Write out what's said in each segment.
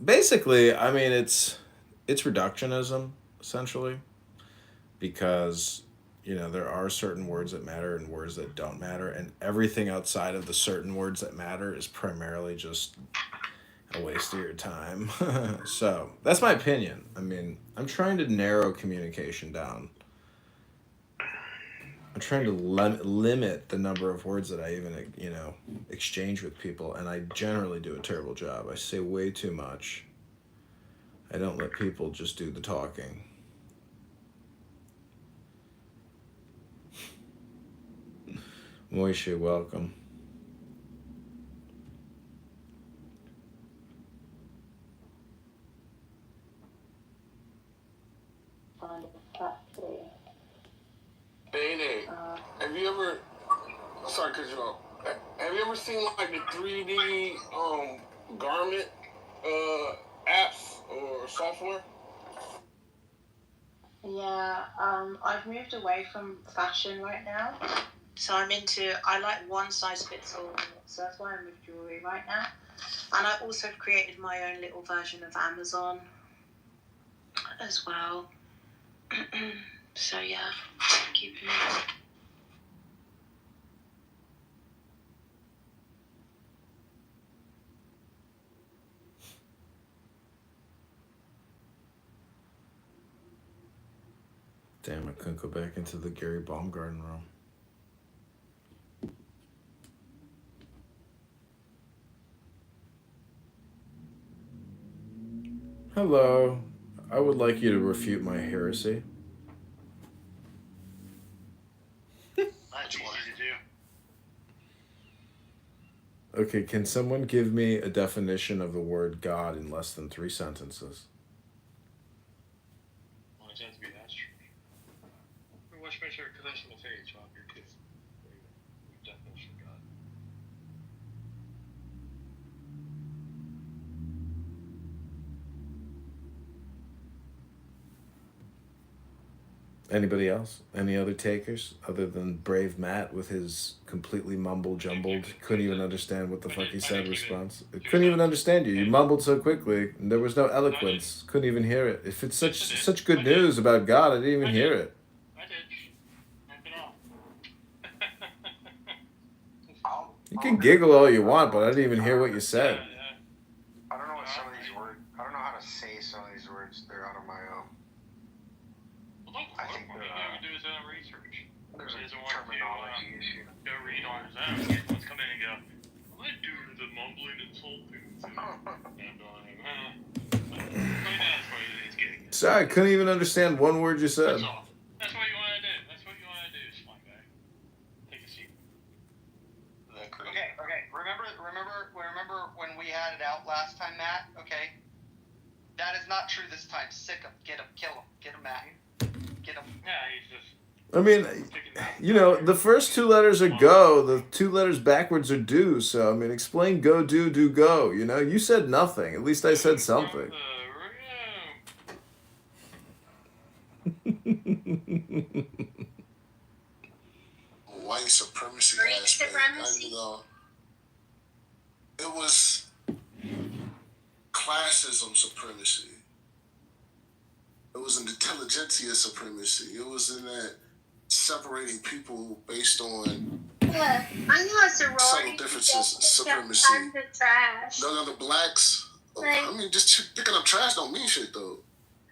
basically, I mean, it's reductionism essentially because there are certain words that matter and words that don't matter, and everything outside of the certain words that matter is primarily just a waste of your time. So that's my opinion. I mean, I'm trying to narrow communication down. I'm trying to limit the number of words that I even exchange with people, and I generally do a terrible job. I say way too much. I don't let people just do the talking. Moishe, welcome. Hey, have you ever? Sorry, cut you off. Have you ever seen like the 3D garment apps or software? Yeah, I've moved away from fashion right now. So I like one size fits all. So that's why I'm with jewelry right now. And I also created my own little version of Amazon as well. So yeah, keeping it. Damn, I couldn't go back into the Gary Baumgarten room. Hello. I would like you to refute my heresy. That's easy to do. Okay, can someone give me a definition of the word God in less than 3 sentences? Well, it tends to be that true. Westminster Confession of Faith, John, your kids. Definition of God. Anybody else? Any other takers other than Brave Matt with his completely mumble jumbled, couldn't even understand what the fuck he said response? Couldn't even understand you. You mumbled so quickly, and there was no eloquence. Couldn't even hear it. If it's such good news about God, I didn't even hear it. I did. Knock it off. You can giggle all you want, but I didn't even hear what you said. I don't know what some of these words. I don't know how to say some of these words. They're out of my I think what you do is research. there's a terminology issue. Go read on his own. Let's come in and go. I do the mumbling and insulting. Sorry, I couldn't even understand one word you said. That's all. That's what you want to do. That's what you want to do, smart guy. Take a seat. Okay. Remember when we had it out last time, Matt? Okay. That is not true this time. Sick him. Get him. Kill him. Get him, Matt. Get him. Yeah, he's just. I mean, the first 2 letters are go, the 2 letters backwards are do, so, I mean, explain go, do, go, You said nothing. At least I said something. White supremacy aspect. It was classism supremacy. It was an intelligentsia supremacy. It was in that separating people based on Yeah, I know a sorority. subtle differences, supremacy. Tons of trash. None of the blacks. Like, I mean, just picking up trash don't mean shit though.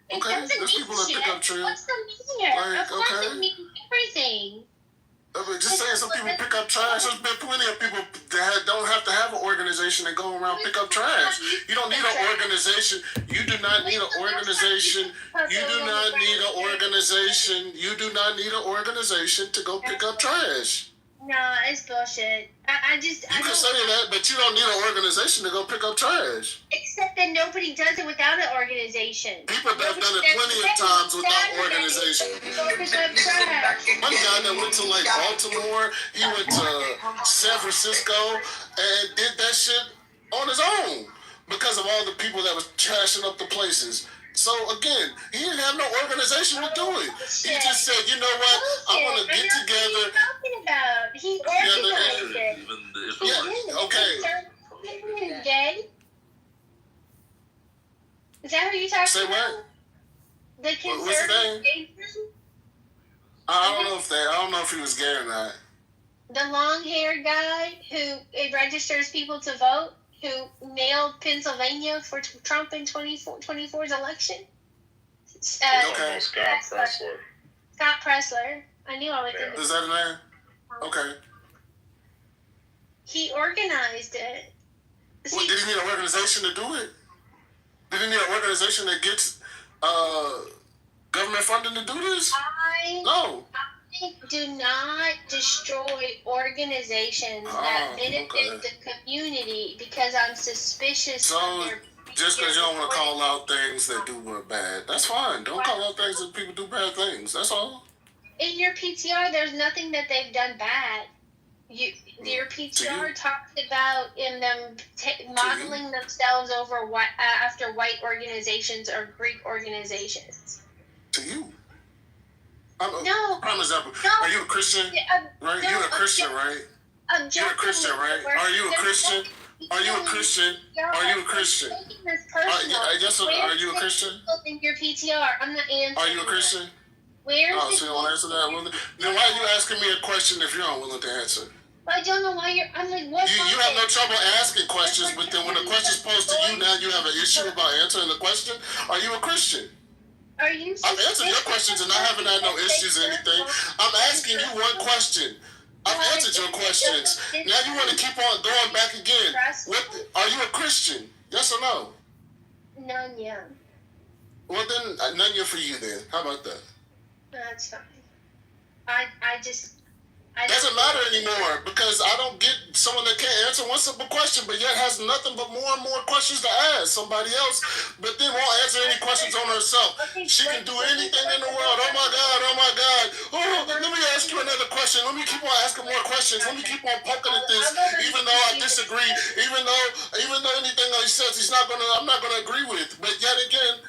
it Okay, doesn't there's mean people that shit. pick up trash. What's the meaning? Like, Of course okay. it means everything. I mean, just saying some people pick up trash. There's been plenty of people that don't have to have an organization and go around pick up trash. You don't need an organization. You do not need an organization. You do not need an organization. You do not need an organization to go pick up trash. No, it's bullshit. I You can say that, but you don't need an organization to go pick up trash. Except that nobody does it without an organization. People have done it plenty of times without organization. Go pick up trash. One guy that went to like Baltimore, he went to San Francisco and did that shit on his own because of all the people that was trashing up the places. So again, he didn't have no organization to do it. He just said, you know what, I want to get together. He organized it. Even the Yeah, okay. Gay. Is that who you talking Say about? what? The What's his conservative name? Jason? I don't know if he was gay or not. The long-haired guy who registers people to vote, who nailed Pennsylvania for Trump in 2024's election? Okay. Scott Pressler. Scott Pressler. I knew I would think Is that the name? Okay. He organized it. Well, did he need an organization to do it? Did he need an organization that gets government funding to do this? No. I do not destroy organizations that benefit the community because I'm suspicious So, of their just because you don't want to call out things that do bad, that's fine. Don't call out things that people do bad things. That's all. In your PTR, there's nothing that they've done bad. Your PTR talks about them modeling themselves over after white organizations or Greek organizations. To you. No. Prime example. No. Are you a Christian? Right? You're a Christian, right? You're a Christian, right? Are you a Christian? Are you a Christian? Are you a Christian? Yes, are you a Christian? In your PTR, I'm not answering. Are you a Christian? Where is so you don't answer that? Well, then why are you asking me a question if you're unwilling to answer? I don't know why you're. I'm like, what? You have no trouble asking questions, but then when the question's posed to you, now you have an issue about answering the question. Are you a Christian? Are you? I've answered your questions and I haven't had no issues or anything. I'm asking you one question. I've answered your questions. Now you want to keep on going back again. Are you a Christian? Yes or no? None, yeah. Well then, none for you then. How about that? That's fine. I just. Doesn't matter anymore because I don't get someone that can't answer one simple question, but yet has nothing but more and more questions to ask somebody else, but then won't answer any questions on herself. She can do anything in the world. Oh my God, oh my God. Oh, let me ask you another question. Let me keep on asking more questions. Let me keep on poking at this, even though I disagree, even though anything he says I'm not gonna agree with. But yet again,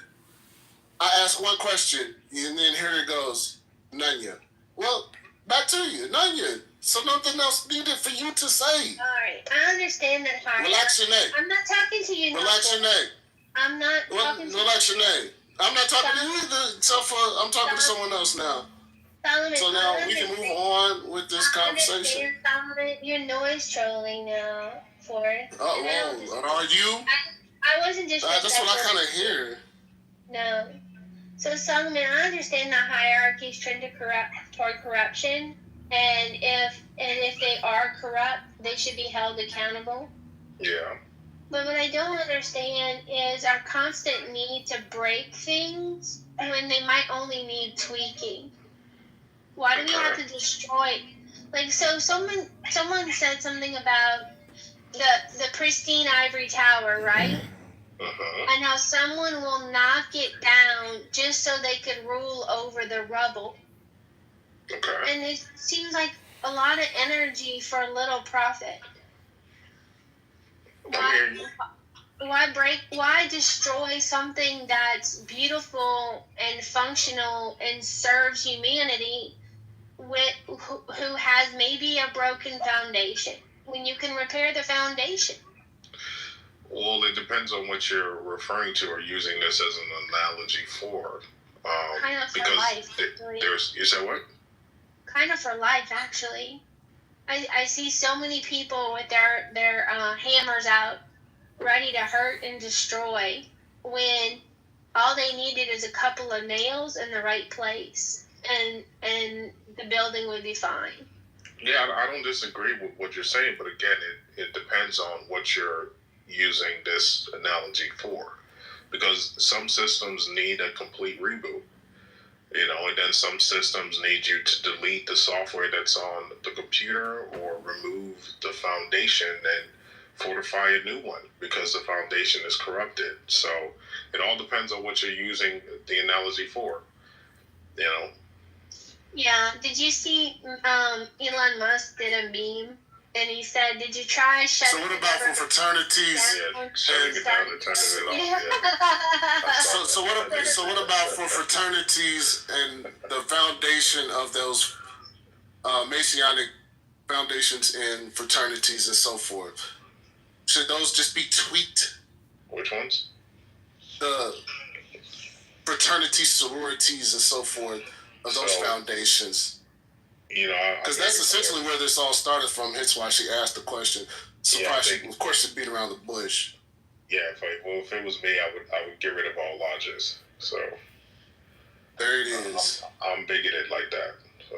I ask one question, and then here it goes, Nanya. Well, back to you, Nanya. So nothing else needed for you to say. All right, I understand that. Relax your neck. I'm not talking to you. Relax your neck. I'm not talking to you. Relax your neck. I'm not talking to you either. I'm talking to someone else now. Solomon, so now we can move on with this conversation. Solomon, you're noise trolling now for it. Are you? I wasn't just. That's what I kind of hear. No. So, Solomon, I understand that hierarchies trend toward corruption, and if they are corrupt, they should be held accountable. Yeah. But what I don't understand is our constant need to break things when they might only need tweaking. Why do we have to destroy? Like, so someone said something about the pristine ivory tower, right? And how someone will knock it down just so they could rule over the rubble. Okay. And it seems like a lot of energy for a little profit. Why destroy something that's beautiful and functional and serves humanity who has maybe a broken foundation when you can repair the foundation? Well, it depends on what you're referring to or using this as an analogy for. Kind of for because life. You said what? Kind of for life, actually. I see so many people with their hammers out, ready to hurt and destroy, when all they needed is a couple of nails in the right place, and the building would be fine. Yeah, I don't disagree with what you're saying, but again, it depends on what you're using this analogy for, because some systems need a complete reboot, and then some systems need you to delete the software that's on the computer or remove the foundation and fortify a new one because the foundation is corrupted. So it all depends on what you're using the analogy for. Yeah, did you see Elon Musk did a meme? And he said, "Did you try shutting?" So what about for fraternities? Shutting it down and turning it off. So what about for fraternities and the foundation of those Masonic foundations and fraternities and so forth? Should those just be tweaked? Which ones? the fraternities, sororities, and so forth of those foundations? Because that's essentially where this all started from. Hence why she asked the question. So of course, she beat around the bush. Yeah, if it was me, I would get rid of all lodges. So there it is. I'm bigoted like that. So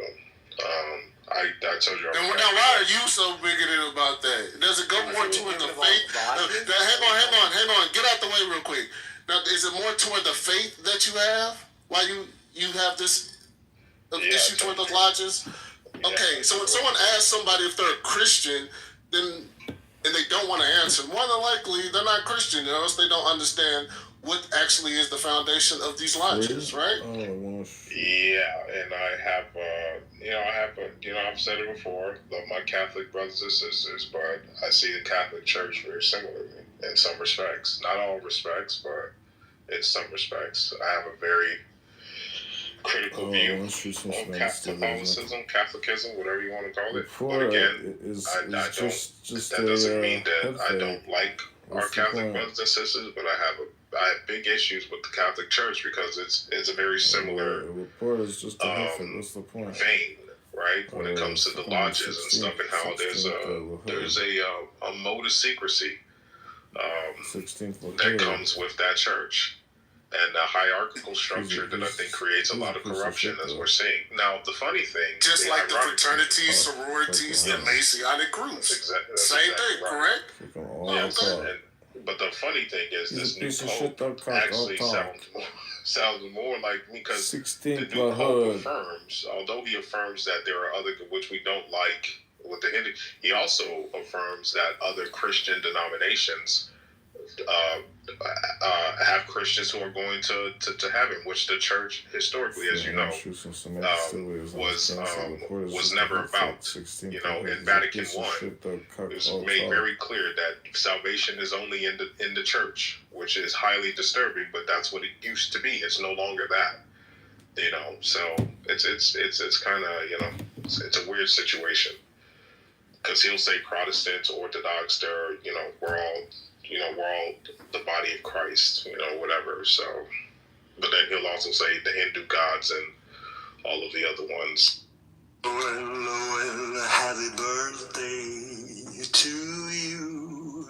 I told you. And now, why are you so bigoted about that? Does it go more toward the faith? Hang on. Get out the way real quick. Now, is it more toward the faith that you have? Why you have this issue toward those lodges? Okay, so when someone asks somebody if they're a Christian, then and they don't want to answer, more than likely they're not Christian, or else they don't understand what actually is the foundation of these lodges, right? Yeah, and I have, I've said it before, love my Catholic brothers and sisters, but I see the Catholic Church very similarly in some respects. Not all respects, but in some respects. I have a very critical view on Catholicism, Catholicism, whatever you want to call it. But again, that doesn't mean that I don't like our Catholic brothers and sisters, but I have big issues with the Catholic Church because it's a very similar vein, right? When it comes to the lodges and stuff, and how there's a mode of secrecy that comes with that church. And a hierarchical structure that I think creates a lot of corruption, as we're seeing. Now, the funny thing... Just like the fraternities, sororities, the Masonic groups. Same thing, correct? Yes. But the funny thing is, this new Pope actually sounds more like me, because the new Pope affirms, although he affirms that there are other, which we don't like with the Hindu, he also affirms that other Christian denominations have Christians who are going to heaven, which the church historically, as you know, was never about. In Vatican I, it was made very clear that salvation is only in the church, which is highly disturbing. But that's what it used to be. It's no longer that. So it's kind of it's a weird situation, because he'll say Protestants, Orthodox, we're all the body of Christ, whatever. So, but then he'll also say the Hindu gods and all of the other ones. Well, happy birthday to you.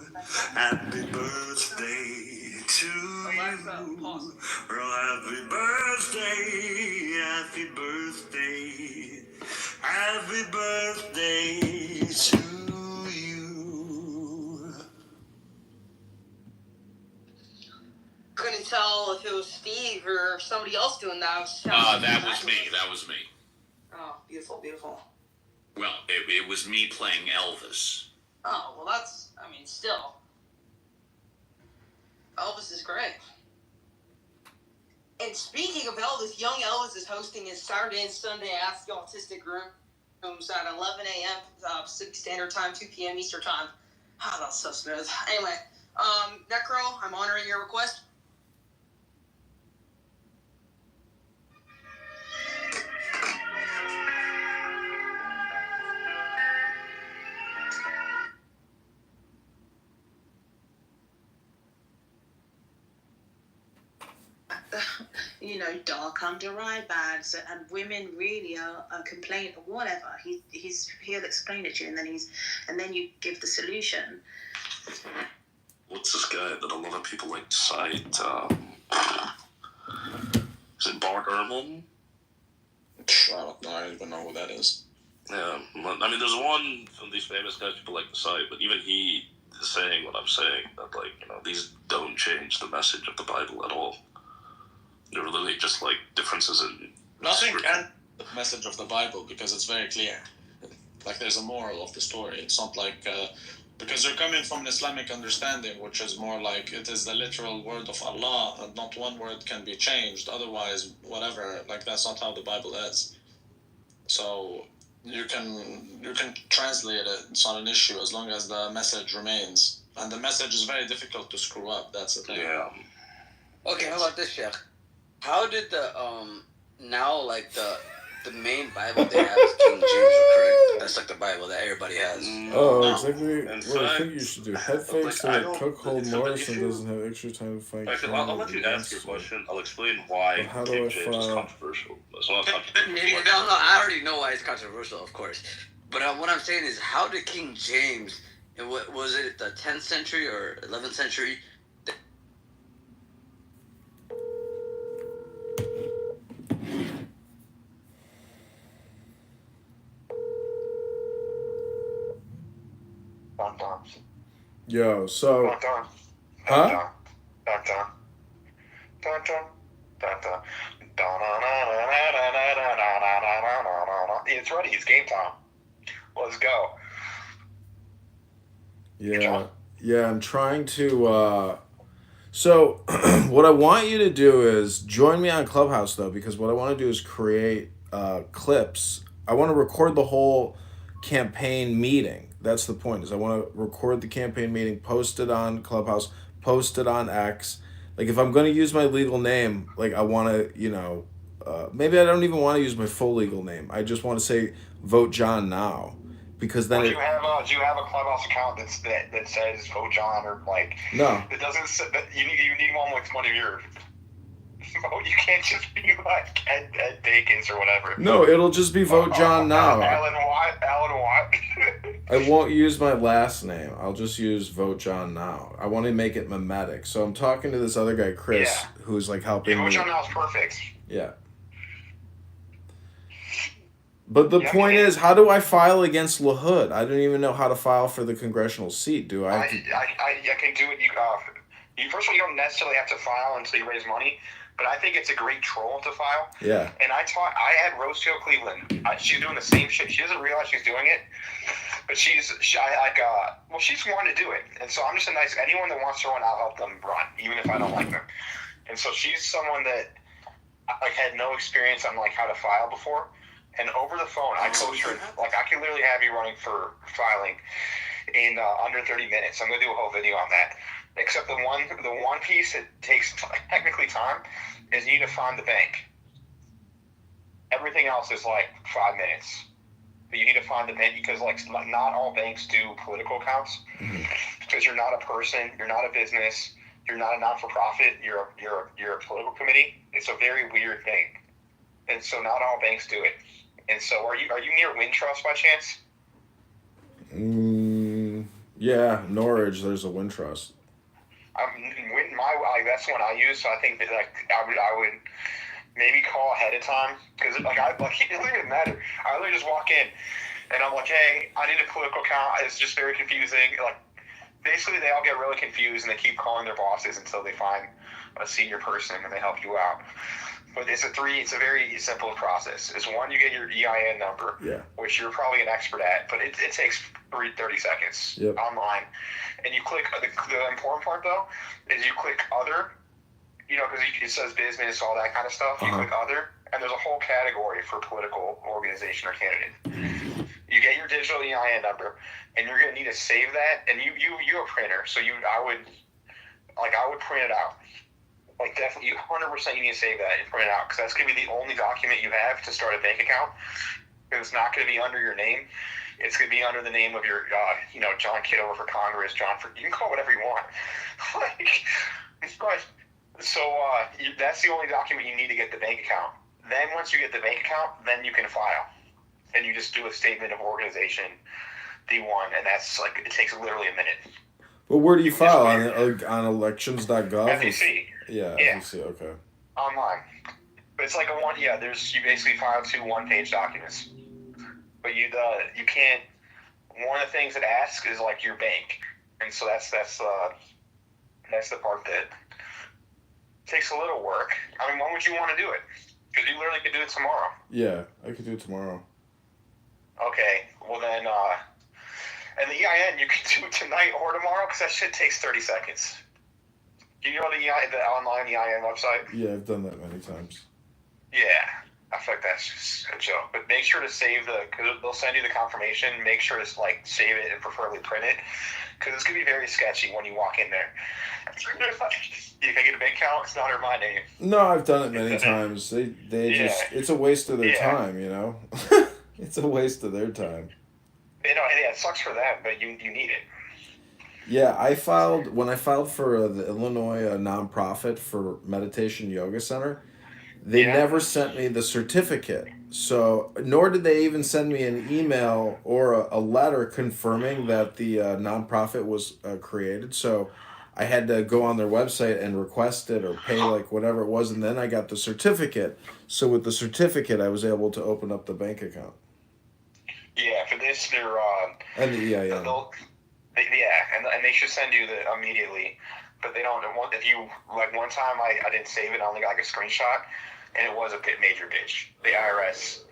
Happy birthday to you. Well, happy birthday, happy birthday, happy birthday to you. Couldn't tell if it was Steve or somebody else doing that. That was me. Oh, beautiful, beautiful. Well, it was me playing Elvis. Oh, well, still. Elvis is great. And speaking of Elvis, young Elvis is hosting his Saturday and Sunday Ask the Autistic Rooms at 11 a.m. Pacific Standard Time, 2 p.m. Eastern Time. Oh, that's so smooth. Anyway, Necro, I'm honoring your request. Dark under eye bags and women really are complaining or whatever. He'll explain it to you, and then you give the solution. What's this guy that a lot of people like to cite? Is it Bart Ehrman? I don't even know who that is. Yeah, there's one of these famous guys people like to cite, but even he is saying what I'm saying, that these don't change the message of the Bible at all. They're literally just differences in nothing can the message of the Bible, because it's very clear. There's a moral of the story. It's not because you're coming from an Islamic understanding, which is more it is the literal word of Allah, and not one word can be changed. Otherwise, whatever, that's not how the Bible is. So you can translate it. It's not an issue as long as the message remains. And the message is very difficult to screw up. That's the thing. Yeah. Okay, how about this, Sheikh? How did the the main Bible they have is King James, correct? That's like the Bible that everybody has. Oh, exactly what I think you should do. Head fakes so that Cook Hold Morrison doesn't have extra time to find. I'll let you ask your question. I'll explain why King James is controversial. It's not controversial. No, I already know why it's controversial, of course. But what I'm saying is, how did King James, and what was it, the 10th century or 11th century? Yo, so. Huh? It's ready. It's game time. Let's go. Yeah, I'm trying to. So, what I want you to do is join me on Clubhouse, though, because what I want to do is create clips. I want to record the whole campaign meeting. That's the point. Is I want to record the campaign meeting, post it on Clubhouse, post it on X. Like, if I'm going to use my legal name, like, I want to, maybe I don't even want to use my full legal name. I just want to say Vote John Now. Because then do you have a Clubhouse account that says Vote John, or like no? It doesn't. You need one with one of your. You can't just be like Ed Dakins or whatever. No, it'll just be Vote John Now. Alan Watt. I won't use my last name. I'll just use Vote John Now. I want to make it mimetic. So I'm talking to this other guy, Chris, who's like helping me. Vote John Now is perfect. Yeah. But the point is, how do I file against LaHood? I don't even know how to file for the congressional seat. Do I? I can do it. You first of all, you don't necessarily have to file until you raise money, but I think it's a great troll to file. Yeah. And I had Rosedale Cleveland. She's doing the same shit. She doesn't realize she's doing it, but she's wanting to do it. And so I'm just anyone that wants to run, I'll help them run, even if I don't like them. And so she's someone that had no experience on how to file before. And over the phone, I coach her. I can literally have you running for filing in under 30 minutes. I'm gonna do a whole video on that. Except the one piece that takes technically time is you need to find the bank. Everything else is 5 minutes. But you need to find the bank because not all banks do political accounts. Because you're not a person, you're not a business, you're not a non-for-profit. You're a political committee. It's a very weird thing, and so not all banks do it. And so, are you near Wintrust by chance? Yeah, Norwich. There's a Wintrust. That's one I use. So I think that I would maybe call ahead of time because it doesn't even matter. I literally just walk in and I'm like, hey, I need a political account. It's just very confusing. Basically, they all get really confused and they keep calling their bosses until they find a senior person and they help you out. But it's a very simple process. It's one, you get your EIN number, which you're probably an expert at, but it takes 30 seconds online. And you click, the important part though, is you click other, because it says business, all that kind of stuff. You click other, and there's a whole category for political organization or candidate. You get your digital EIN number, and you're going to need to save that. And you're a printer, so I would print it out. Definitely, 100% you need to save that and print it out because that's going to be the only document you have to start a bank account. Because it's not going to be under your name. It's going to be under the name of your, John Kitover for Congress, you can call it whatever you want. So that's the only document you need to get the bank account. Then once you get the bank account, then you can file. And you just do a statement of organization, D1, and that's it takes literally a minute. But where do you file? On elections.gov? FEC. Yeah, FEC, okay. Online. But it's you basically file 2 one-page documents. But you can't, one of the things it asks is your bank. And so that's the part that takes a little work. I mean, when would you want to do it? Because you literally could do it tomorrow. Yeah, I could do it tomorrow. Okay, well then, and the EIN, you can do it tonight or tomorrow because that shit takes 30 seconds. Do you know the online EIN website? Yeah, I've done that many times. Yeah. I feel like that's just a joke. But make sure to save because they'll send you the confirmation. Make sure to like save it and preferably print it, because it's gonna be very sketchy when you walk in there. You can get a bank account. It's not under my name. No, I've done it many times. They just, it's a waste of their time, you know? It's a waste of their time. You know, yeah, it sucks for them, but you need it. Yeah, when I filed for the Illinois nonprofit for Meditation Yoga Center, they never sent me the certificate. So, nor did they even send me an email or a letter confirming that the nonprofit was created. So, I had to go on their website and request it or pay like whatever it was, and then I got the certificate. So, with the certificate, I was able to open up the bank account. Yeah, for this, they're And the EIN. And they should send you the immediately, but they don't. If you like, one time I didn't save it, I only got like a screenshot, and it was a bit major bitch. The IRS,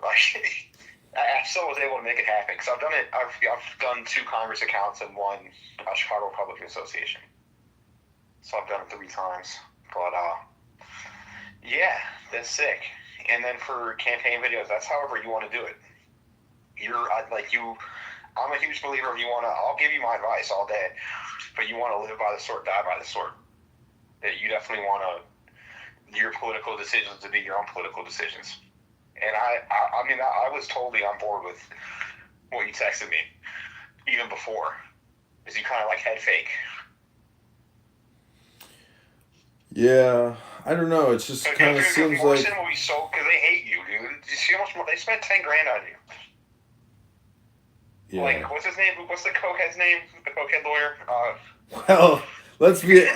like, I still was able to make it happen because I've done it. I've done 2 Congress accounts and 1 Chicago Republican Association, so I've done it 3 times. But yeah, that's sick. And then for campaign videos, that's however you want to do it. I'm a huge believer of I'll give you my advice all day, but you want to live by the sword, die by the sword. That you definitely want your political decisions to be your own political decisions. And I was totally on board with what you texted me, even before, is you kind of like head fake. Yeah, I don't know. It's just kind of seems like Morrison will be so, because they hate you, dude. Do you see how much more they spent $10,000 on you? Yeah. Like, what's his name? What's the cokehead's name? The cokehead lawyer? Well, let's be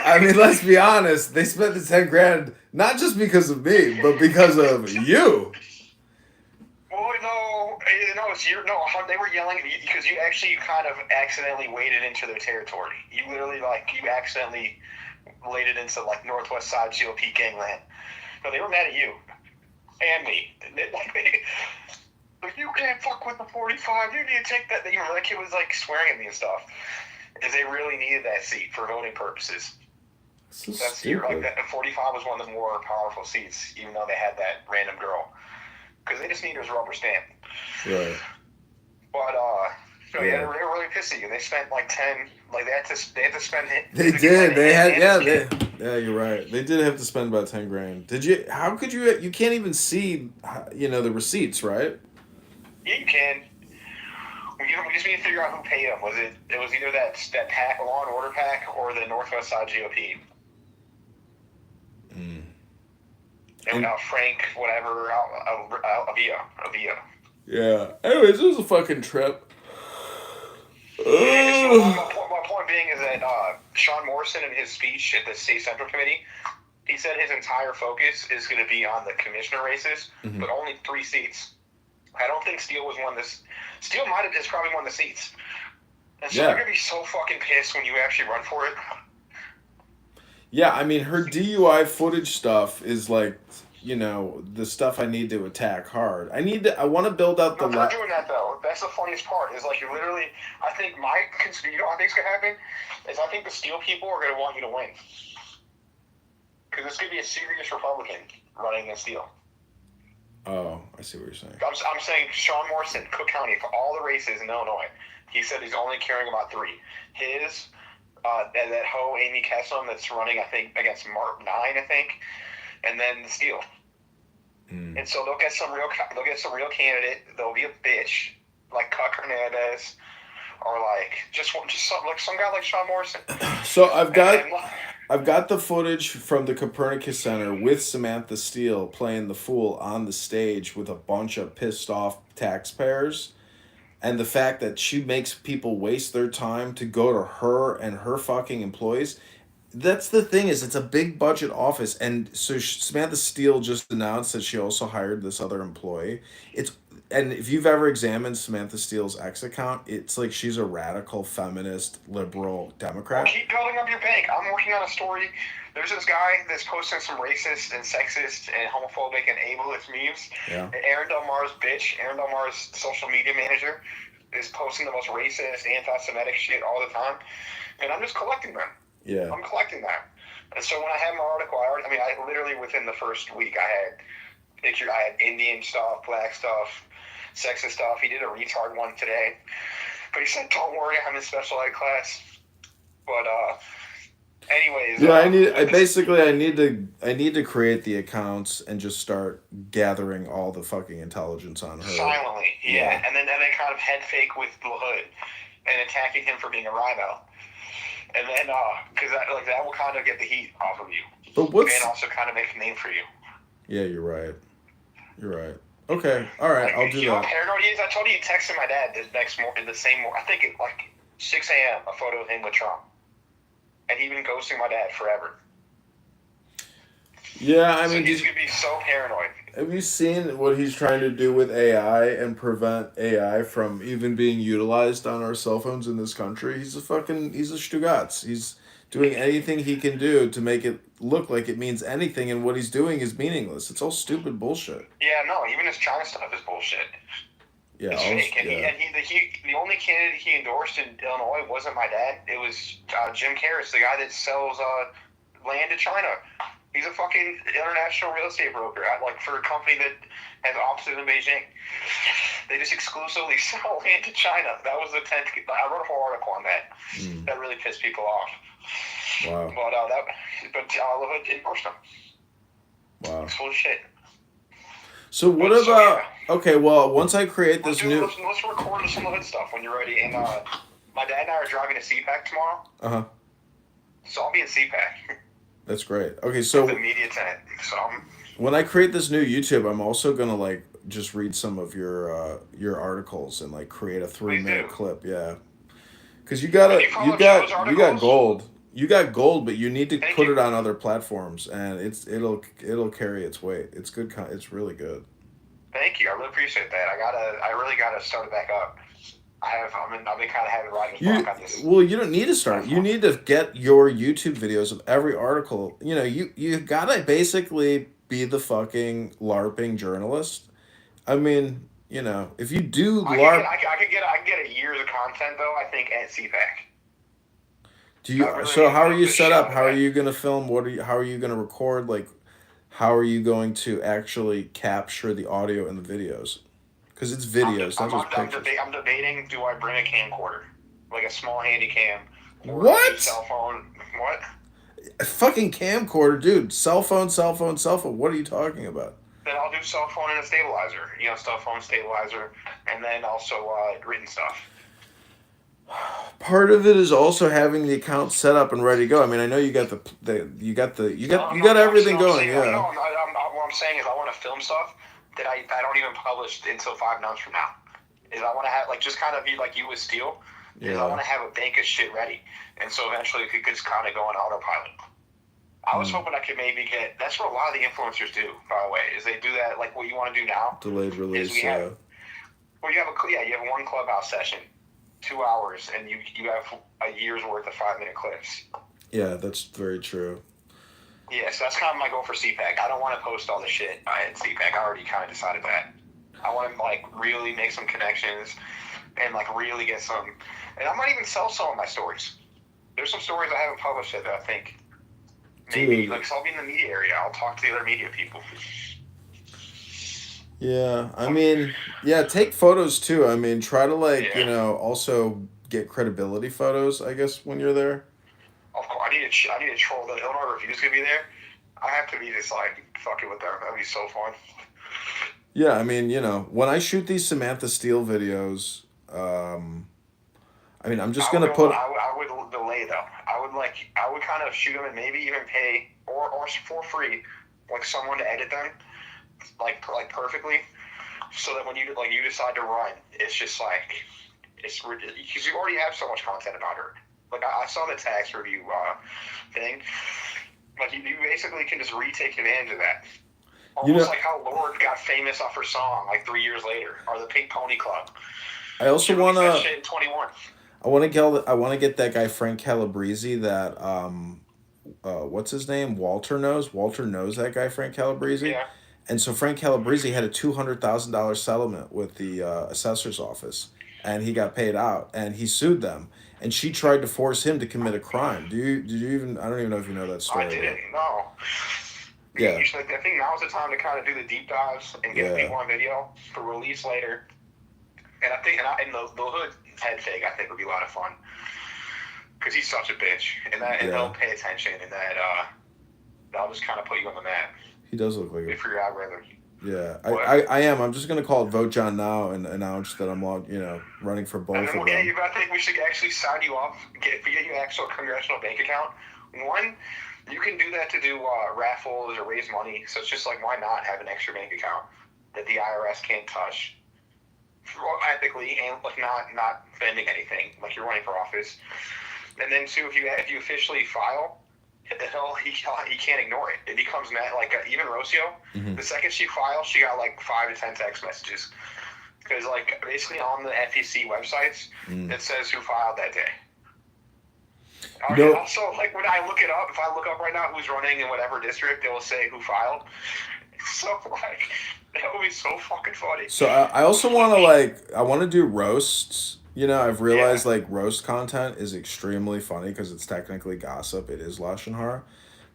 honest. They spent the $10,000 not just because of me, but because of you. Well, no, they were yelling at you because you actually kind of accidentally waded into their territory. You literally, you accidentally waded into, Northwest Side GOP gangland. No, they were mad at you. And me. You can't fuck with the 45. You need to take that. You know, that kid was swearing at me and stuff. Because they really needed that seat for voting purposes. So That's stupid. that 45 was one of the more powerful seats, even though they had that random girl. Because they just needed his rubber stamp. Right. But they were really pissy. And they spent 10. They had to spend it. They did. They had. Yeah, you're right. They did have to spend about $10,000. Did you? How could you? You can't even see, the receipts, right? Yeah, you can. We just need to figure out who paid them. It was either that PAC, Law and Order PAC, or the Northwest Side GOP. And Frank, whatever, Avia. Yeah. Anyways, it was a fucking trip. My point being is that Sean Morrison, in his speech at the State Central Committee, he said his entire focus is going to be on the commissioner races, but only 3 seats. I don't think Steele was one of this. Steele is probably one of the seats. And so they're going to be so fucking pissed when you actually run for it. Yeah, I mean, her DUI footage stuff is the stuff I need to attack hard. I want to build out the... They're doing that, though. That's the funniest part, is you literally... I think I think's going to happen, is I think the Steele people are going to want you to win. Because this could be a serious Republican running against Steele. Oh, I see what you're saying. I'm saying Sean Morrison, Cook County, for all the races in Illinois, he said he's only caring about 3. His, that hoe Amy Kesselman that's running, I think, against Mark 9, I think, and then the Steele. And so they'll get some real candidate. They'll be a bitch like Cuck Hernandez, or just some guy like Sean Morrison. So I've got the footage from the Copernicus Center with Samantha Steele playing the fool on the stage with a bunch of pissed off taxpayers, and the fact that she makes people waste their time to go to her and her fucking employees. That's the thing, is it's a big budget office, and so Samantha Steele just announced that she also hired this other employee. And if you've ever examined Samantha Steele's X account, it's like she's a radical feminist liberal Democrat. Well, keep building up your bank. I'm working on a story. There's this guy that's posting some racist and sexist and homophobic and ableist memes. Yeah. Aaron Del Mar's bitch, Aaron Del Mar's social media manager, is posting the most racist, anti-Semitic shit all the time. And I'm just collecting them. Yeah. I'm collecting that. And so when I had my article, I literally within the first week, I had picture. I had Indian stuff, black stuff, sexist stuff. He did a retard one today, but he said, "Don't worry, I'm in special ed class." But anyways, yeah, I need to create the accounts and just start gathering all the fucking intelligence on her silently, yeah. And then kind of head fake with the hood and attacking him for being a rhino. And then, because that will kind of get the heat off of you. But what's... And also kind of make a name for you. Yeah, you're right. Okay, all right, I'll do that. You know how paranoid he is? I told you he texted my dad the same morning, I think at 6 a.m., a photo of him with Trump. And he's been ghosting my dad forever. Yeah, I mean... So he's going to be so paranoid. Have you seen what he's trying to do with AI and prevent AI from even being utilized on our cell phones in this country? He's a Stugatz. He's doing anything he can do to make it look like it means anything, and what he's doing is meaningless. It's all stupid bullshit. Yeah, no, even his China stuff is bullshit. Yeah, it's fake. And the only candidate he endorsed in Illinois wasn't my dad. It was Jim Karras, the guy that sells land to China. He's a fucking international real estate broker, for a company that has offices in Beijing. They just exclusively sell land to China. That was the 10th. I wrote a whole article on that. That really pissed people off. Wow. But Hood endorsed him. Wow. It's full of shit. So what about? Yeah. Okay, well, once I create this let's record some of the Hood stuff when you're ready. And my dad and I are driving to CPAC tomorrow. So I'll be in CPAC. That's great. Okay, so the media tent. So when I create this new YouTube, I'm also gonna just read some of your articles and create a 3-minute clip. Yeah, because you got gold. You got gold, but you need to put it on other platforms, and it'll carry its weight. It's good. It's really good. Thank you. I really appreciate that. I really gotta start it back up. I've been kind of having writing block on this. Well, you don't need to start. You need to get your YouTube videos of every article. You gotta basically be the fucking LARPing journalist. I mean, if you do LARP, I can get a year's of content though. I think at CPAC. Do you? Really so how are you set up? How are you gonna film? How are you gonna record? How are you going to actually capture the audio and the videos? Because it's videos, not just pictures. I'm debating, do I bring a camcorder? A small handy cam? Or what? A cell phone? What? A fucking camcorder, dude. Cell phone. What are you talking about? Then I'll do cell phone and a stabilizer. Cell phone stabilizer. And then also written stuff. Part of it is also having the account set up and ready to go. I mean, I know you got everything going. Yeah. No, what I'm saying is I want to film stuff that I don't even publish until 5 months from now. Is I want to have just kind of be like you with Steel. Yeah. Is I want to have a bank of shit ready, and so eventually it could just kind of go on autopilot. I was hoping I could maybe get. That's what a lot of the influencers do, by the way. Is they do that what you want to do now. Delayed release. You have one Clubhouse session, 2 hours, and you have a year's worth of 5-minute clips. Yeah, that's very true. Yeah, so that's kind of my goal for CPAC. I don't want to post all the shit at CPAC. I already kind of decided that. I want to really make some connections and really get some. And I might even sell some of my stories. There's some stories I haven't published yet that I think maybe so I'll be in the media area. I'll talk to the other media people. Yeah, I mean, take photos too. I mean, try to also get credibility photos. I guess when you're there. Of course, I need to troll. The Illinois Review's gonna be there. I have to be just fucking with them. That'd be so fun. Yeah, I mean, when I shoot these Samantha Steele videos, I mean, I'm just gonna put. I would delay though. I would kind of shoot them and maybe even pay or for free, someone to edit them, perfectly, so that when you decide to run, it's just it's ridiculous because you already have so much content about her. I saw the tax review thing. You basically can just retake advantage of that. Almost like how Lorde got famous off her song 3 years later, or the Pink Pony Club. I also want that shit in 21. I want to get that guy Frank Calabrese that what's his name? Walter knows that guy Frank Calabrese. Yeah. And so Frank Calabrese had a $200,000 settlement with the assessor's office, and he got paid out, and he sued them. And she tried to force him to commit a crime. Did you even? I don't even know if you know that story. I didn't. No. Yeah. I think now's the time to kind of do the deep dives and get people on video for release later. And I think, and the Hood head fake, I think would be a lot of fun because he's such a bitch, and they'll pay attention, and that'll just kind of put you on the map. He does look like for your algorithm. Yeah, I am. I'm just gonna call it Vote John now and announce that I'm running for both And then of we'll them. get you. I think we should actually sign you up. If we get you an actual congressional bank account, one, you can do that to do raffles or raise money. So it's just like, why not have an extra bank account that the IRS can't touch, ethically, and like not spending anything, like you're running for office. And then two, if you officially file, he can't ignore it. It becomes even Rocio. Mm-hmm. The second she filed, she got like 5 to 10 text messages because like basically on the FEC websites it says who filed that day. Also, like when I look it up, if I look up right now who's running in whatever district, it will say who filed. So like that would be so fucking funny. So I also want to I want to do roasts. I've realized like roast content is extremely funny because it's technically gossip. It is Lashon Hara.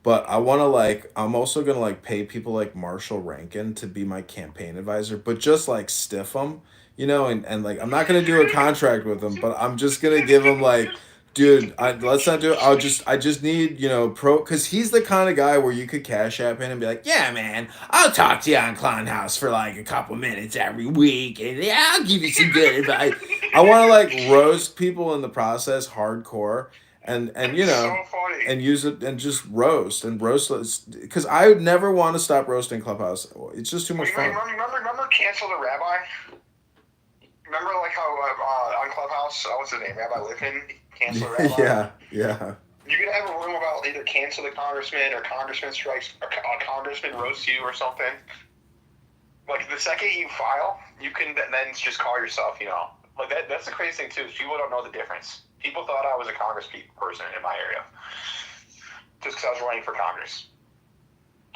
But I want to I'm also going to pay people like Marshall Rankin to be my campaign advisor, but just stiff them, and I'm not going to do a contract with them, but I'm just going to give them dude, let's not do it. I just need, because he's the kind of guy where you could cash app in and be like, yeah, man, I'll talk to you on Clown House for a couple minutes every week, and I'll give you some good advice. I want to roast people in the process hardcore. And so funny. And use it and just roast because I would never want to stop roasting Clubhouse. It's just too much fun. Remember Cancel the Rabbi? Remember how on Clubhouse, what's his name, Rabbi Lippin, Cancel the Rabbi? Yeah. You could have a room about either cancel the congressman or congressman strikes or congressman roasts you or something. Like the second you file, you can then just call yourself, that's the crazy thing too. Is people don't know the difference. People thought I was a person in my area just because I was running for Congress.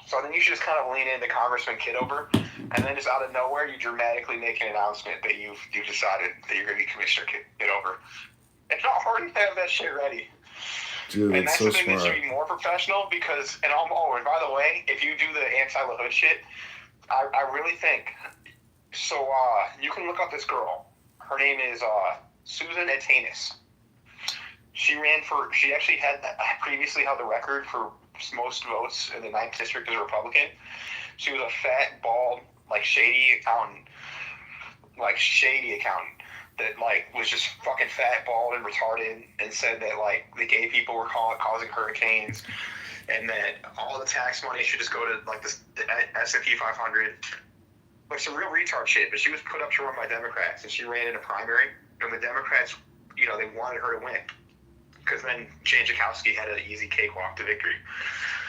So then you should just kind of lean into Congressman Kitover, and then just out of nowhere, you dramatically make an announcement that you've decided that you're going to be Commissioner Kitover. It's not hard to have that shit ready. Dude, and that's so the thing smart. that should be more professional because, and by the way, if you do the anti-LaHood shit, I really think, so you can look up this girl. Her name is Susan Atanis. She actually previously held the record for most votes in the 9th district as a Republican. She was a fat, bald, shady accountant that was just fucking fat, bald, and retarded, and said that the gay people were causing hurricanes, and that all the tax money should just go to the S&P 500. Some real retard shit. But she was put up to run by Democrats, and she ran in a primary, and the Democrats, they wanted her to win. Because then Jane Jakowski had an easy cakewalk to victory.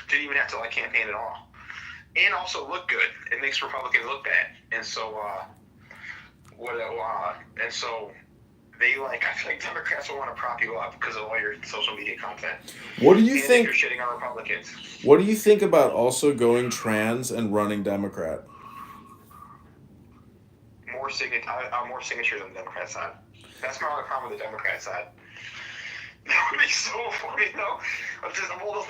Didn't even have to campaign at all. And also look good. It makes Republicans look bad. And so, they I feel like Democrats will want to prop you up because of all your social media content. What do you think? You're shitting on Republicans. What do you think about also going trans and running Democrat? More signatures on the Democrat side. That's my only problem with the Democrat side. That would be so funny, though. The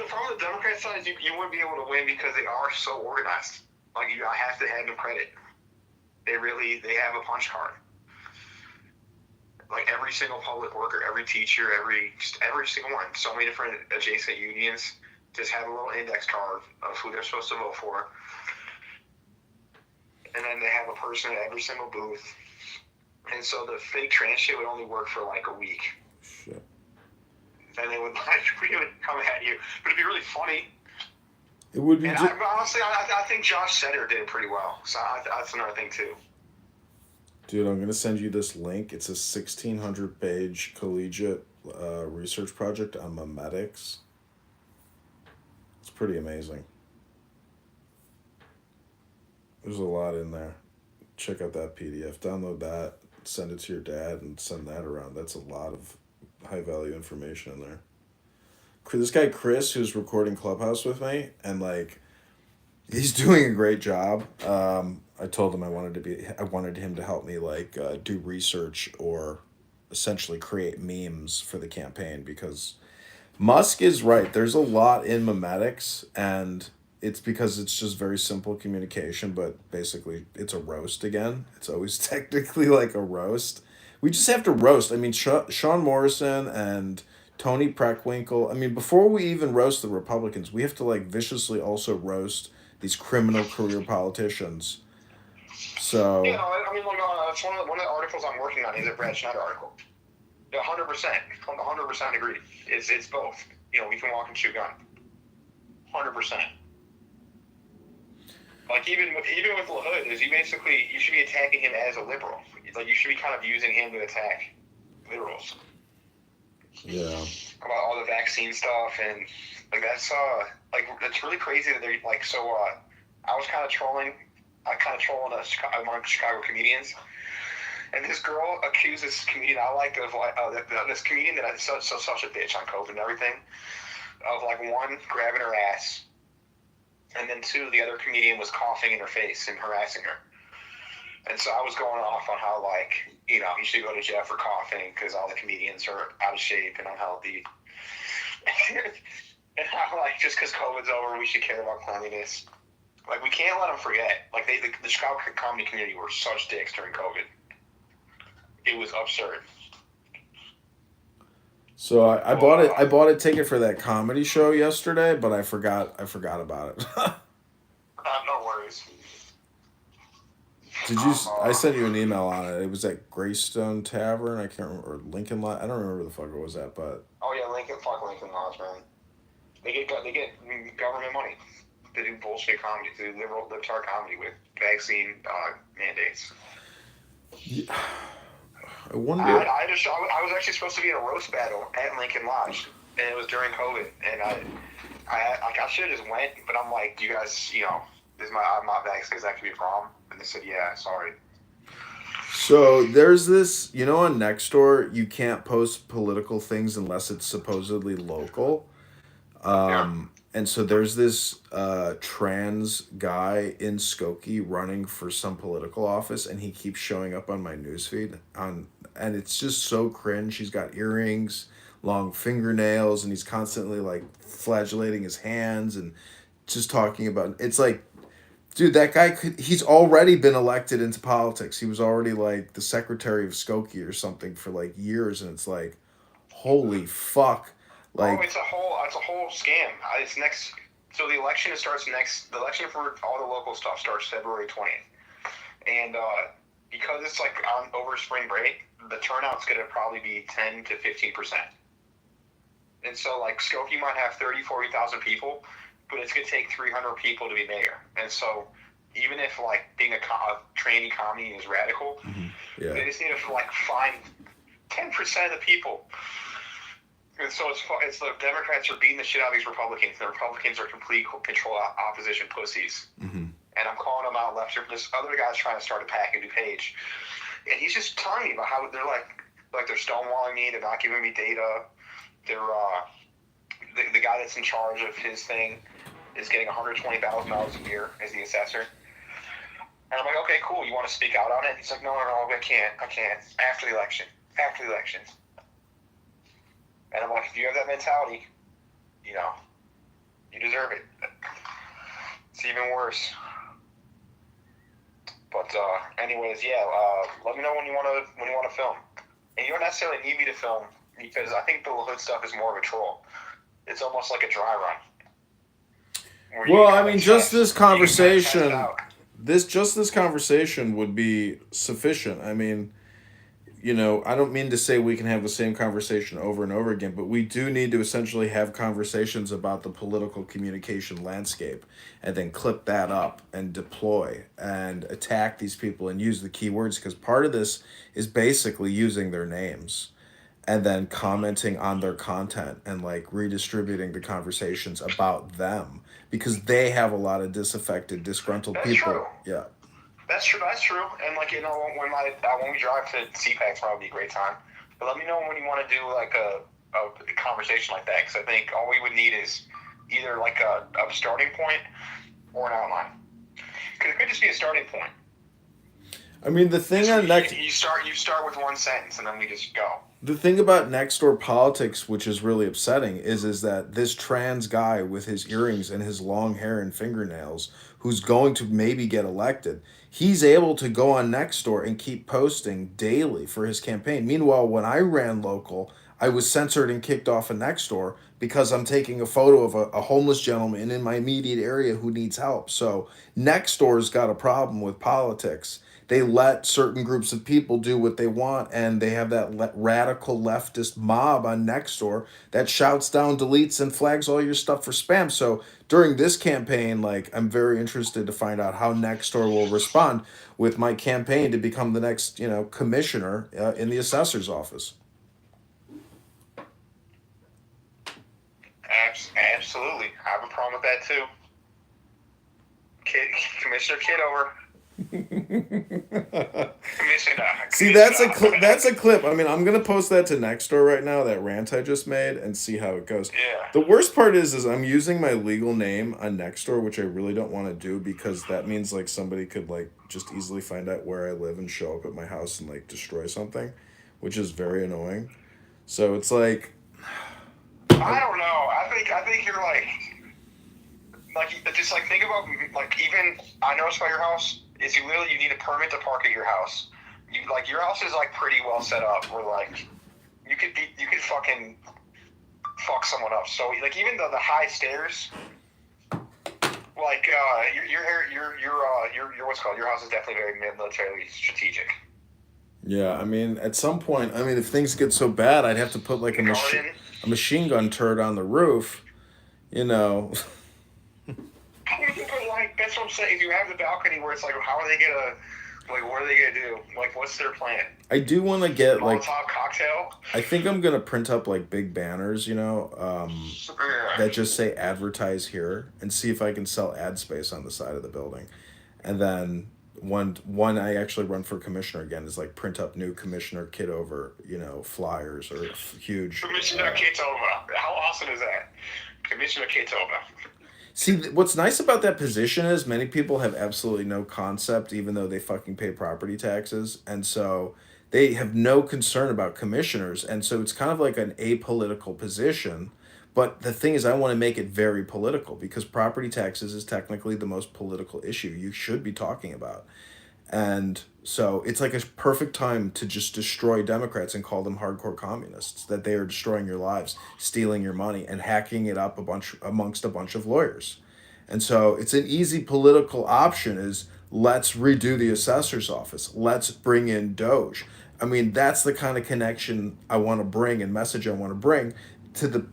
problem with the Democrat side is you wouldn't be able to win because they are so organized. I have to hand them credit. They have a punch card. Every single public worker, every teacher, every single one. So many different adjacent unions just have a little index card of who they're supposed to vote for. And then they have a person at every single booth. And so the fake trans shit would only work for a week. Shit. Then they would really come at you. But it'd be really funny. It would be. And honestly, I think Josh Setter did it pretty well. So that's another thing too. Dude, I'm gonna send you this link. It's a 1,600-page collegiate research project on memetics. It's pretty amazing. There's a lot in there. Check out that PDF. Download that. Send it to your dad and send that around. That's a lot of high-value information in there. This guy Chris, who's recording Clubhouse with me, and he's doing a great job. I told him I wanted him to help me do research or essentially create memes for the campaign because Musk is right. There's a lot in memetics, and it's because it's just very simple communication, but basically it's a roast again. It's always technically like a roast. We just have to roast. I mean, Sean Morrison and Tony Preckwinkle. I mean, before we even roast the Republicans, we have to like viciously also roast these criminal career politicians. Yeah, So, no, I mean, like, it's one of the articles I'm working on is a Brad Schneider article. 100% agree. It's both. You know, we can walk and chew gum. 100%. Like even with LaHood, is you should be attacking him as a liberal. Like you should be kind of using him to attack liberals. yeah. About all the vaccine stuff and like that's it's really crazy that they're like so. I was kind of trolling. Among Chicago comedians. And this girl accused this comedian I liked of this comedian that is such a bitch on COVID and everything, of like one grabbing her ass, and then two the other comedian was coughing in her face and harassing her. And so I was going off on how like you should go to jail for coughing because all the comedians are out of shape and unhealthy, and how like just because COVID's over we should care about cleanliness. Like we can't let them forget. Like the Chicago comedy community were such dicks during COVID. It was absurd. So I bought it. I bought a ticket for that comedy show yesterday, but I forgot about it. No worries. Did you? I sent you an email on it. It was at Greystone Tavern. I can't remember, or Lincoln Lodge. I don't remember the fuck it was at, but. Oh yeah, Lincoln Lodge, man. They get government money to do bullshit comedy, to do libtard comedy with vaccine mandates. Yeah. I wonder. I was actually supposed to be in a roast battle at Lincoln Lodge, and it was during COVID, and I should have just went, but I'm like, you guys, I'm not vaccinated, because that could be a problem. And they said, yeah, sorry. So there's this, on Nextdoor, you can't post political things unless it's supposedly local. And so there's this trans guy in Skokie running for some political office, and he keeps showing up on my newsfeed. And it's just so cringe. He's got earrings, long fingernails, and he's constantly like flagellating his hands and just talking about. It's like, dude, that guy he's already been elected into politics. He was already like the secretary of Skokie or something for like years, and it's like, holy fuck. Like, it's a whole scam. It's next. So the election starts next. The election for all the local stuff starts February 20th, and because it's like over spring break, the turnout's going to probably be 10 to 15%. And so like Skokie might have 40,000 people, but it's going to take 300 people to be mayor. And so even if like being a trainee commie is radical, they just need to like find 10% of the people. And so it's the Democrats are beating the shit out of these Republicans. The Republicans are complete control opposition pussies. Mm-hmm. And I'm calling them out left. This other guy's trying to start a PAC, a new page, and he's just telling me about how they're like they're stonewalling me. They're not giving me data. They're the guy that's in charge of his thing is getting $120,000 a year as the assessor. And I'm like, okay, cool. You want to speak out on it? He's like, no, I can't. After the election. And I'm like, if you have that mentality, you deserve it. It's even worse. But anyways, let me know when you want to film. And you don't necessarily need me to film because I think the LaHood stuff is more of a troll. It's almost like a dry run. Well, I mean, just this conversation, this conversation would be sufficient. I mean, I don't mean to say we can have the same conversation over and over again, but we do need to essentially have conversations about the political communication landscape and then clip that up and deploy and attack these people and use the keywords, because part of this is basically using their names and then commenting on their content and like redistributing the conversations about them because they have a lot of disaffected, disgruntled people. True. Yeah. That's true. And when we drive to CPAC, probably be a great time. But let me know when you want to do like a conversation like that, because I think all we would need is either like a starting point or an outline. Because it could just be a starting point. I mean, the thing on next you start with one sentence and then we just go. The thing about next door politics, which is really upsetting, is that this trans guy with his earrings and his long hair and fingernails, who's going to maybe get elected, he's able to go on Nextdoor and keep posting daily for his campaign. Meanwhile, when I ran local, I was censored and kicked off of Nextdoor because I'm taking a photo of a homeless gentleman in my immediate area who needs help. So Nextdoor's got a problem with politics. They let certain groups of people do what they want, and they have that radical leftist mob on Nextdoor that shouts down, deletes, and flags all your stuff for spam. So during this campaign, like, I'm very interested to find out how Nextdoor will respond with my campaign to become the next, commissioner in the assessor's office. Absolutely, I have a problem with that too. Commissioner Kitover. See, that's a clip. I mean, I'm gonna post that to Nextdoor right now, that rant I just made, and see how it goes. Yeah. The worst part is I'm using my legal name on Nextdoor, which I really don't want to do because that means like somebody could like just easily find out where I live and show up at my house and like destroy something, which is very annoying. So it's like, I don't know. I think you're like just like think about like even I noticed about your house is you need a permit to park at your house. Your house is like pretty well set up where like you could fucking fuck someone up. So like even the high stairs, like your what's called your house is definitely very militarily strategic. yeah, I mean, at some point, I mean, if things get so bad, I'd have to put like a machine gun turret on the roof, But like that's what I'm saying. If you have the balcony where it's like, how are they gonna, like, what are they gonna do? Like, what's their plan? I do want to get like Molotov cocktail. I think I'm gonna print up like big banners, that just say "advertise here" and see if I can sell ad space on the side of the building, and then one I actually run for commissioner again is like print up new Commissioner Kitover, flyers or huge. Commissioner Kitover. How awesome is that? Commissioner Kitover. See, what's nice about that position is many people have absolutely no concept, even though they fucking pay property taxes. And so they have no concern about commissioners. And so it's kind of like an apolitical position. But the thing is, I want to make it very political because property taxes is technically the most political issue you should be talking about. And so it's like a perfect time to just destroy Democrats and call them hardcore communists, that they are destroying your lives, stealing your money, and hacking it up amongst a bunch of lawyers. And so it's an easy political option is let's redo the assessor's office. Let's bring in Doge. I mean, that's the kind of connection I want to bring and message I want to bring to the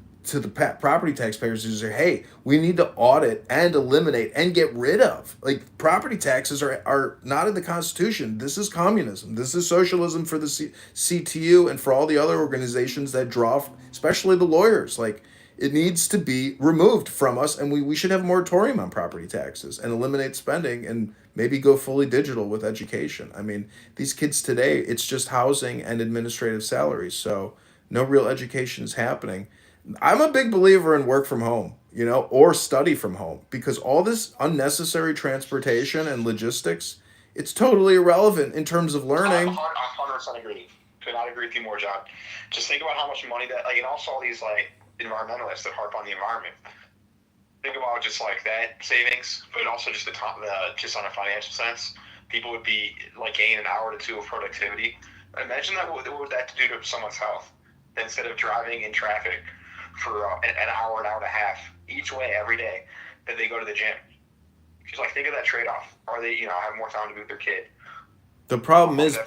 property taxpayers who say, hey, we need to audit and eliminate and get rid of. Like, property taxes are not in the Constitution. This is communism. This is socialism for the CTU and for all the other organizations that draw, especially the lawyers. Like, it needs to be removed from us, and we should have a moratorium on property taxes and eliminate spending and maybe go fully digital with education. I mean, these kids today, it's just housing and administrative salaries, so no real education is happening. I'm a big believer in work from home, or study from home, because all this unnecessary transportation and logistics, it's totally irrelevant in terms of learning. I 100% agree. Could not agree with you more, John. Just think about how much money that, like, and also all these, like, environmentalists that harp on the environment. Think about just, like, that savings, but also just just on a financial sense. People would be, like, gaining an hour to two of productivity. Imagine what would that do to someone's health instead of driving in traffic for an hour and a half each way every day that they go to the gym. Just like think of that trade-off. Or they, have more time to be with their kid. The problem is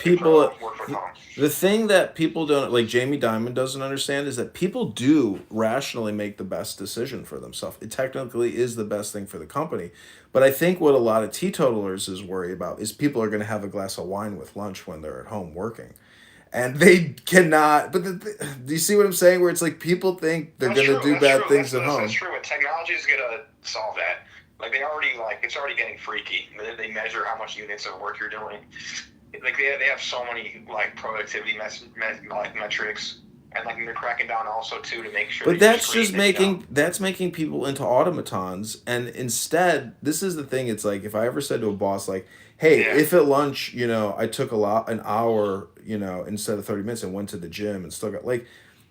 the thing that people don't, like Jamie Dimon doesn't understand, is that people do rationally make the best decision for themselves. It technically is the best thing for the company. But I think what a lot of teetotalers is worried about is people are going to have a glass of wine with lunch when they're at home working. And they cannot, but do you see what I'm saying? Where it's like people think they're going to do bad things at home. That's true, but technology is going to solve that. Like it's already getting freaky. They measure how much units of work you're doing. Like they have so many like productivity metrics And like they're cracking down also too to make sure. But that that's just making people into automatons, and instead, this is the thing. It's like if I ever said to a boss, like, "Hey, Yeah. if at lunch, I took an hour, instead of 30 minutes, and went to the gym and still got like,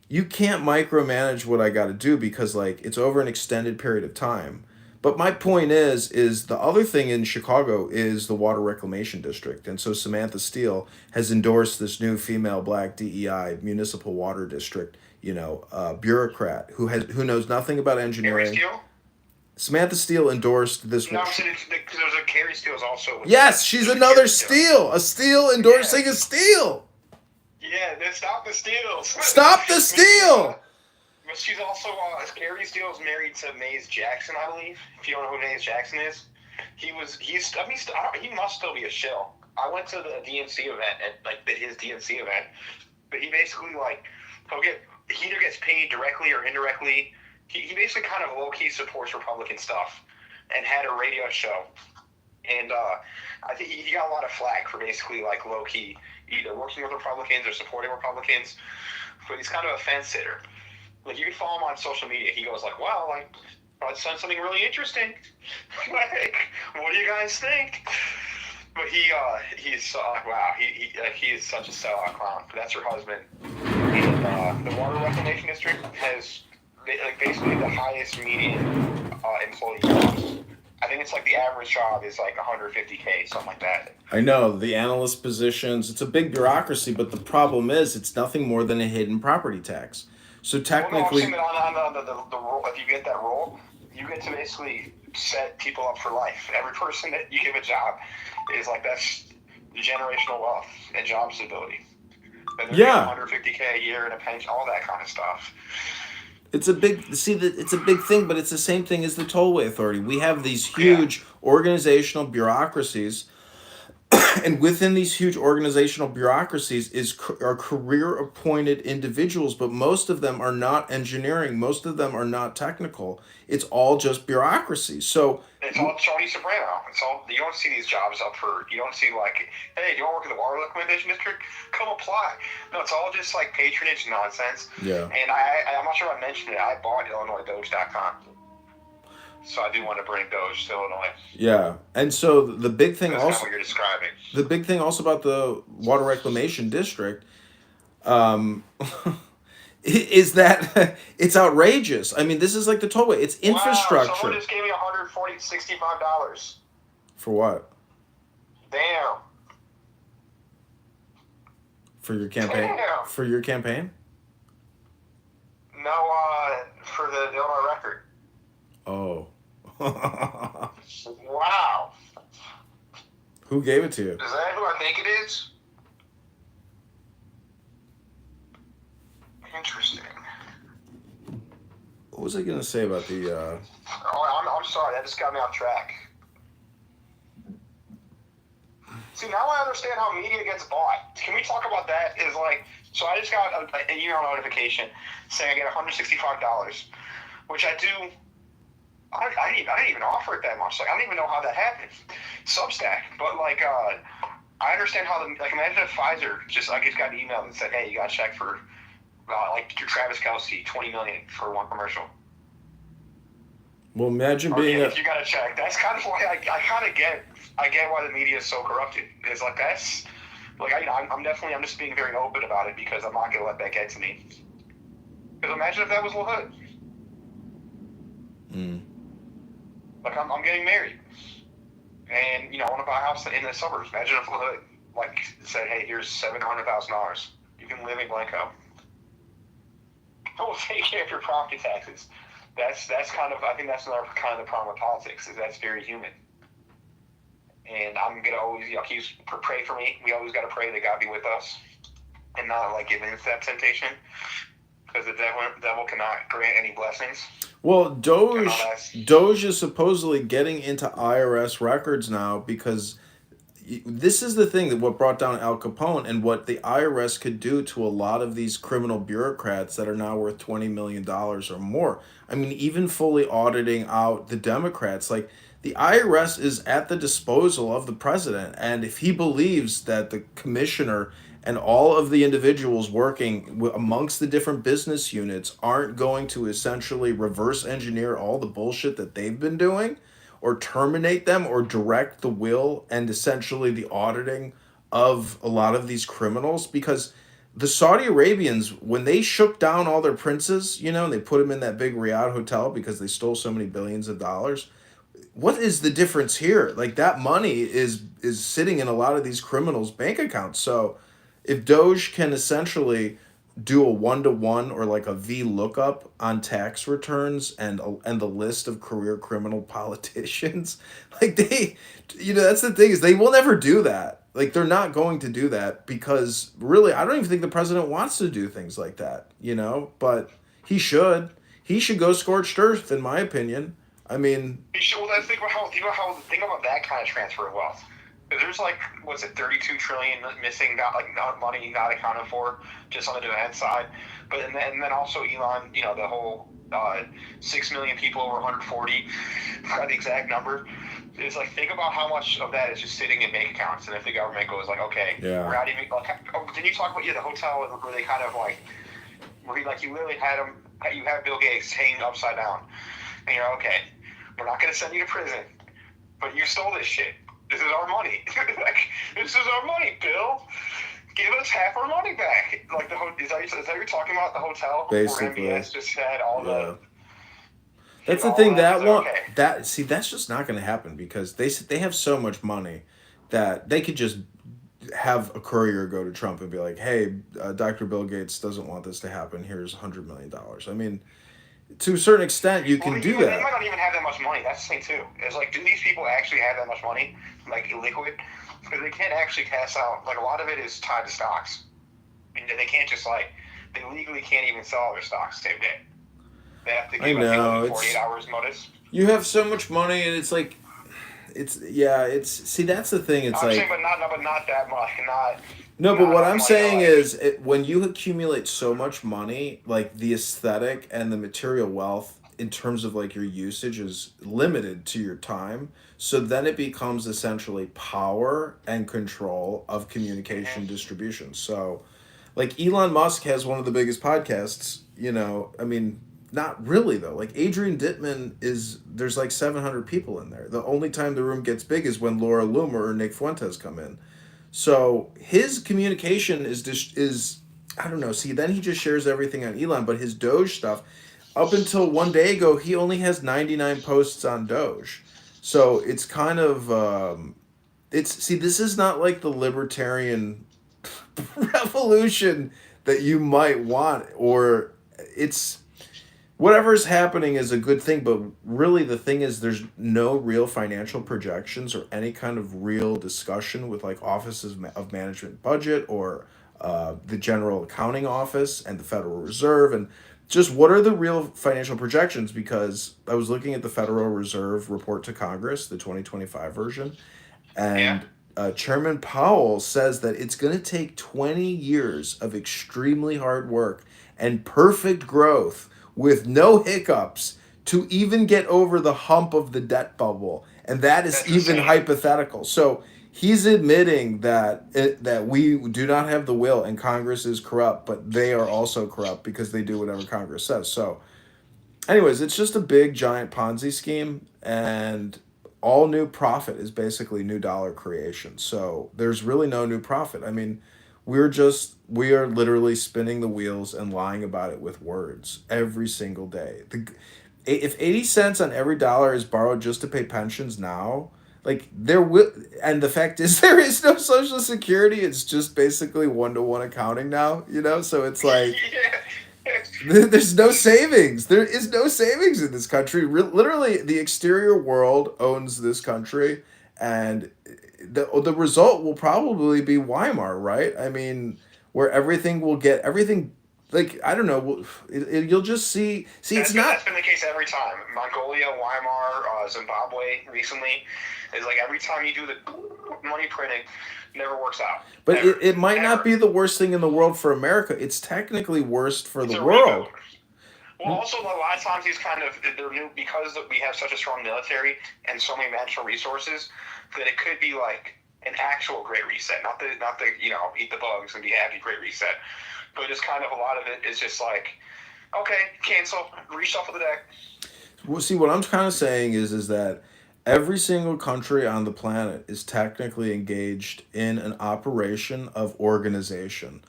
you can't micromanage what I got to do because like it's over an extended period of time." But my point is the other thing in Chicago is the water reclamation district, and so Samantha Steele has endorsed this new female black DEI municipal water district, bureaucrat who knows nothing about Carrie engineering. Steele? Samantha Steele endorsed this. No, because there's a Carrie Steele's also. Yes, she's another Steele. A Steele endorsing a Steele. Yeah, then stop the Steels. Stop the Steele. But she's also Carrie Steele's married to Maze Jackson, I believe. If you don't know who Maze Jackson is, he must still be a shill. I went to the DNC event his DNC event, but he basically he either gets paid directly or indirectly. He basically kind of low key supports Republican stuff, and had a radio show, and I think he got a lot of flack for basically low key either working with Republicans or supporting Republicans, but he's kind of a fence sitter. Like, you can follow him on social media. He goes well, I said something really interesting. What do you guys think? But he's wow, he is such a sellout clown. That's her husband. And the water reclamation district has basically the highest median employee jobs. I think it's the average job is 150K, something like that. I know, the analyst positions, it's a big bureaucracy, but the problem is it's nothing more than a hidden property tax. So technically, I'm saying that on the role, if you get that role, you get to basically set people up for life. Every person that you give a job is that's generational wealth and job stability. And they're getting 150K a year and a pension, all that kind of stuff. It's a big thing, but it's the same thing as the Tollway Authority. We have these huge organizational bureaucracies, and within these huge organizational bureaucracies are career-appointed individuals, but most of them are not engineering. Most of them are not technical. It's all just bureaucracy. So it's all Tony Soprano. It's all, you don't see these jobs up for. You don't see hey, do you want to work at the water reclamation district? Come apply. No, it's all just patronage nonsense. Yeah. And I'm not sure if I mentioned it. I bought IllinoisDoge.com. So I do want to bring Doge to Illinois. Yeah, and so the big thing That's also what you're describing. The big thing also about the water reclamation district, is that it's outrageous. I mean, this is like the tollway. It's infrastructure. Wow, someone just gave me $165. For what? Damn. For your campaign? Damn. For your campaign? No, for the Illinois record. Oh. Wow. Who gave it to you? Is that who I think it is? Interesting. What was I going to say about the... I'm sorry. That just got me off track. See, now I understand how media gets bought. Can we talk about that? So I just got an email notification saying I get $165, which I do... I didn't even offer it that much. I don't even know how that happened. Substack. But, I understand how imagine if Pfizer just got an email that said, hey, you got a check for, your Travis Kelce, $20 million for one commercial. Well, imagine being if you got a check. That's kind of why I kind of get why the media is so corrupted. It's that's, I'm just being very open about it because I'm not going to let that get to me. Because imagine if that was La Hood. I'm getting married, and I want to buy a house in the suburbs. Imagine if La Hood said, "Hey, here's $700,000. You can live in Blanco. We'll take care of your property taxes." That's kind of, I think that's another kind of the problem with politics is that's very human. And I'm gonna always pray for me. We always got to pray that God be with us, and not give in to that temptation, because the devil cannot grant any blessings. Well, Doge is supposedly getting into IRS records now because this is the thing that what brought down Al Capone and what the IRS could do to a lot of these criminal bureaucrats that are now worth $20 million or more. I mean, even fully auditing out the Democrats, the IRS is at the disposal of the president. And if he believes that the commissioner and all of the individuals working amongst the different business units aren't going to essentially reverse engineer all the bullshit that they've been doing, or terminate them, or direct the will and essentially the auditing of a lot of these criminals. Because the Saudi Arabians, when they shook down all their princes, and they put them in that big Riyadh hotel because they stole so many billions of dollars, what is the difference here? Like, that money is sitting in a lot of these criminals' bank accounts. So if Doge can essentially do a 1-to-1 or like a V lookup on tax returns and the list of career criminal politicians, like that's the thing, is they will never do that. Like, they're not going to do that, because really I don't even think the president wants to do things like that, but he should. He should go scorched earth, in my opinion. I mean, well, let's think about that kind of transfer of wealth. There's like, what's it, 32 trillion missing, not money not accounted for, just on the defense side. But and then also Elon, the whole 6 million people over 140, I forgot the exact number. It's like, think about how much of that is just sitting in bank accounts, and if the government goes like, okay, yeah, we're not even. Didn't you talk about the hotel where they kind of like, where you literally had them, you have Bill Gates hanging upside down, and you're okay, we're not going to send you to prison, but you stole this shit. This is our money. This is our money, Bill. Give us half our money back. Like, is that what you're talking about, the hotel? Basically. Where MBS just had all the... That's the thing, that's just not going to happen, because they have so much money that they could just have a courier go to Trump and be like, hey, Dr. Bill Gates doesn't want this to happen. Here's $100 million. I mean, to a certain extent, you can do that. They might not even have that much money. That's the thing, too. It's like, do these people actually have that much money, like liquid? Because they can't actually cash out. Like, a lot of it is tied to stocks. And they can't just, they legally can't even sell their stocks the same day. They have to give 48 hours notice. You have so much money, and it's like, see, that's the thing. It's saying, but not that much. But what I'm saying is, when you accumulate so much money, like, the aesthetic and the material wealth in terms of like your usage is limited to your time. So then it becomes essentially power and control of communication distribution. So like Elon Musk has one of the biggest podcasts, I mean, not really though. Like Adrian Dittman there's like 700 people in there. The only time the room gets big is when Laura Loomer or Nick Fuentes come in. So his communication is I don't know. See, then he just shares everything on Elon, but his Doge stuff, up until one day ago, he only has 99 posts on Doge. So it's kind of this is not like the libertarian revolution that you might want, or it's whatever's happening is a good thing, but really the thing is there's no real financial projections or any kind of real discussion with like offices of management budget or the general accounting office and the Federal Reserve, and just what are the real financial projections, because I was looking at the Federal Reserve report to Congress, the 2025 version, and Chairman Powell says that it's going to take 20 years of extremely hard work and perfect growth with no hiccups to even get over the hump of the debt bubble. And that's even hypothetical. So he's admitting that we do not have the will and Congress is corrupt, but they are also corrupt because they do whatever Congress says. So anyways, it's just a big giant Ponzi scheme, and all new profit is basically new dollar creation. So there's really no new profit. I mean, we are literally spinning the wheels and lying about it with words every single day. If 80 cents on every dollar is borrowed just to pay pensions now, like and the fact is there is no Social Security. It's just basically 1-to-1 accounting now, so it's like there's no savings. There is no savings in this country. Literally, the exterior world owns this country, and the result will probably be Weimar, right? I mean, where everything will get everything. Like, I don't know. You'll just see. That's been the case every time. Mongolia, Weimar, Zimbabwe recently. It's like every time you do the money printing, it never works out. But it might not be the worst thing in the world for America. It's technically worst for the world. Well, also, a lot of times they're new because we have such a strong military and so many natural resources that it could be like an actual Great Reset, not the eat the bugs and be happy Great Reset, but just kind of a lot of it is just like, okay, cancel, reshuffle the deck. Well, see, what I'm kind of saying is that every single country on the planet is technically engaged in an operation of organization.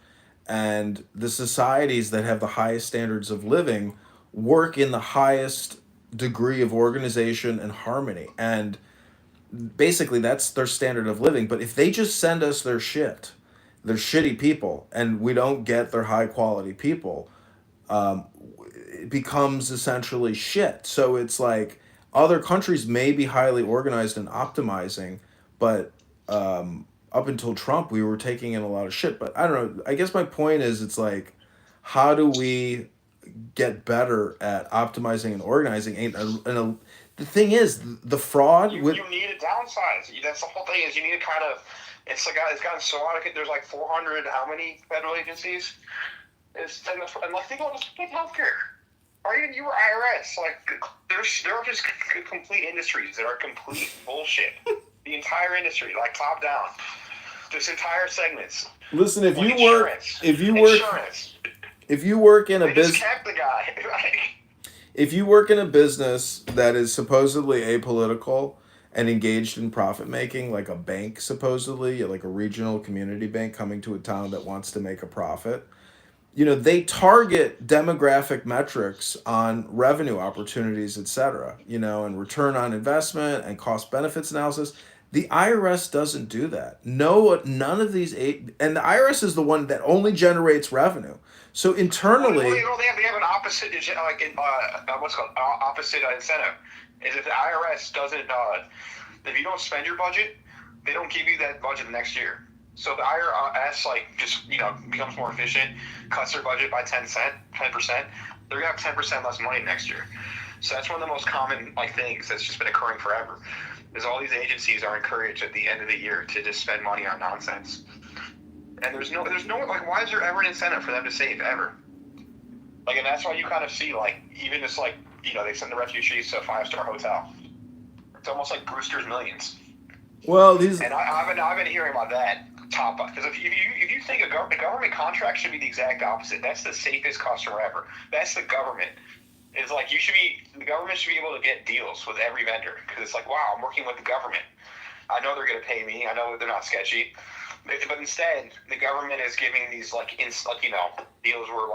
And the societies that have the highest standards of living work in the highest degree of organization and harmony. And basically, that's their standard of living. But if they just send us their shit, their shitty people, and we don't get their high quality people, um, it becomes essentially shit. So it's like other countries may be highly organized and optimizing, but up until Trump, we were taking in a lot of shit. But I don't know. I guess my point is, it's like, how do we get better at optimizing and organizing? The thing is, the fraud You with need to downsize. That's the whole thing. Is you need to kind of. It's gotten so out of it. There's like 400 how many federal agencies? And like think about just healthcare. Or even your IRS, like there are just complete industries that are complete bullshit. The entire industry, like top down, this entire segments. Listen, if like you work, if you work in a they just business, kept the guy. if you work in a business that is supposedly apolitical and engaged in profit making, like a bank, supposedly, like a regional community bank coming to a town that wants to make a profit, they target demographic metrics on revenue opportunities, etc., and return on investment and cost benefits analysis. The IRS doesn't do that. No, none of these and the IRS is the one that only generates revenue. So internally, they have an opposite, what's called opposite incentive. Is if the IRS doesn't, if you don't spend your budget, they don't give you that budget the next year. So the IRS just becomes more efficient, cuts their budget by 10%. They're gonna have 10% less money next year. So that's one of the most common things that's just been occurring forever. Is all these agencies are encouraged at the end of the year to just spend money on nonsense. And there's no why is there ever an incentive for them to save ever? And that's why you kind of see even just they send the refugees to a 5-star hotel. It's almost like Brewster's Millions. Well, and I've been hearing about that top up because if you think a government contract should be the exact opposite. That's the safest customer ever. That's the government. It's the government should be able to get deals with every vendor because it's wow, I'm working with the government. I know they're going to pay me. I know they're not sketchy. But instead, the government is giving these deals where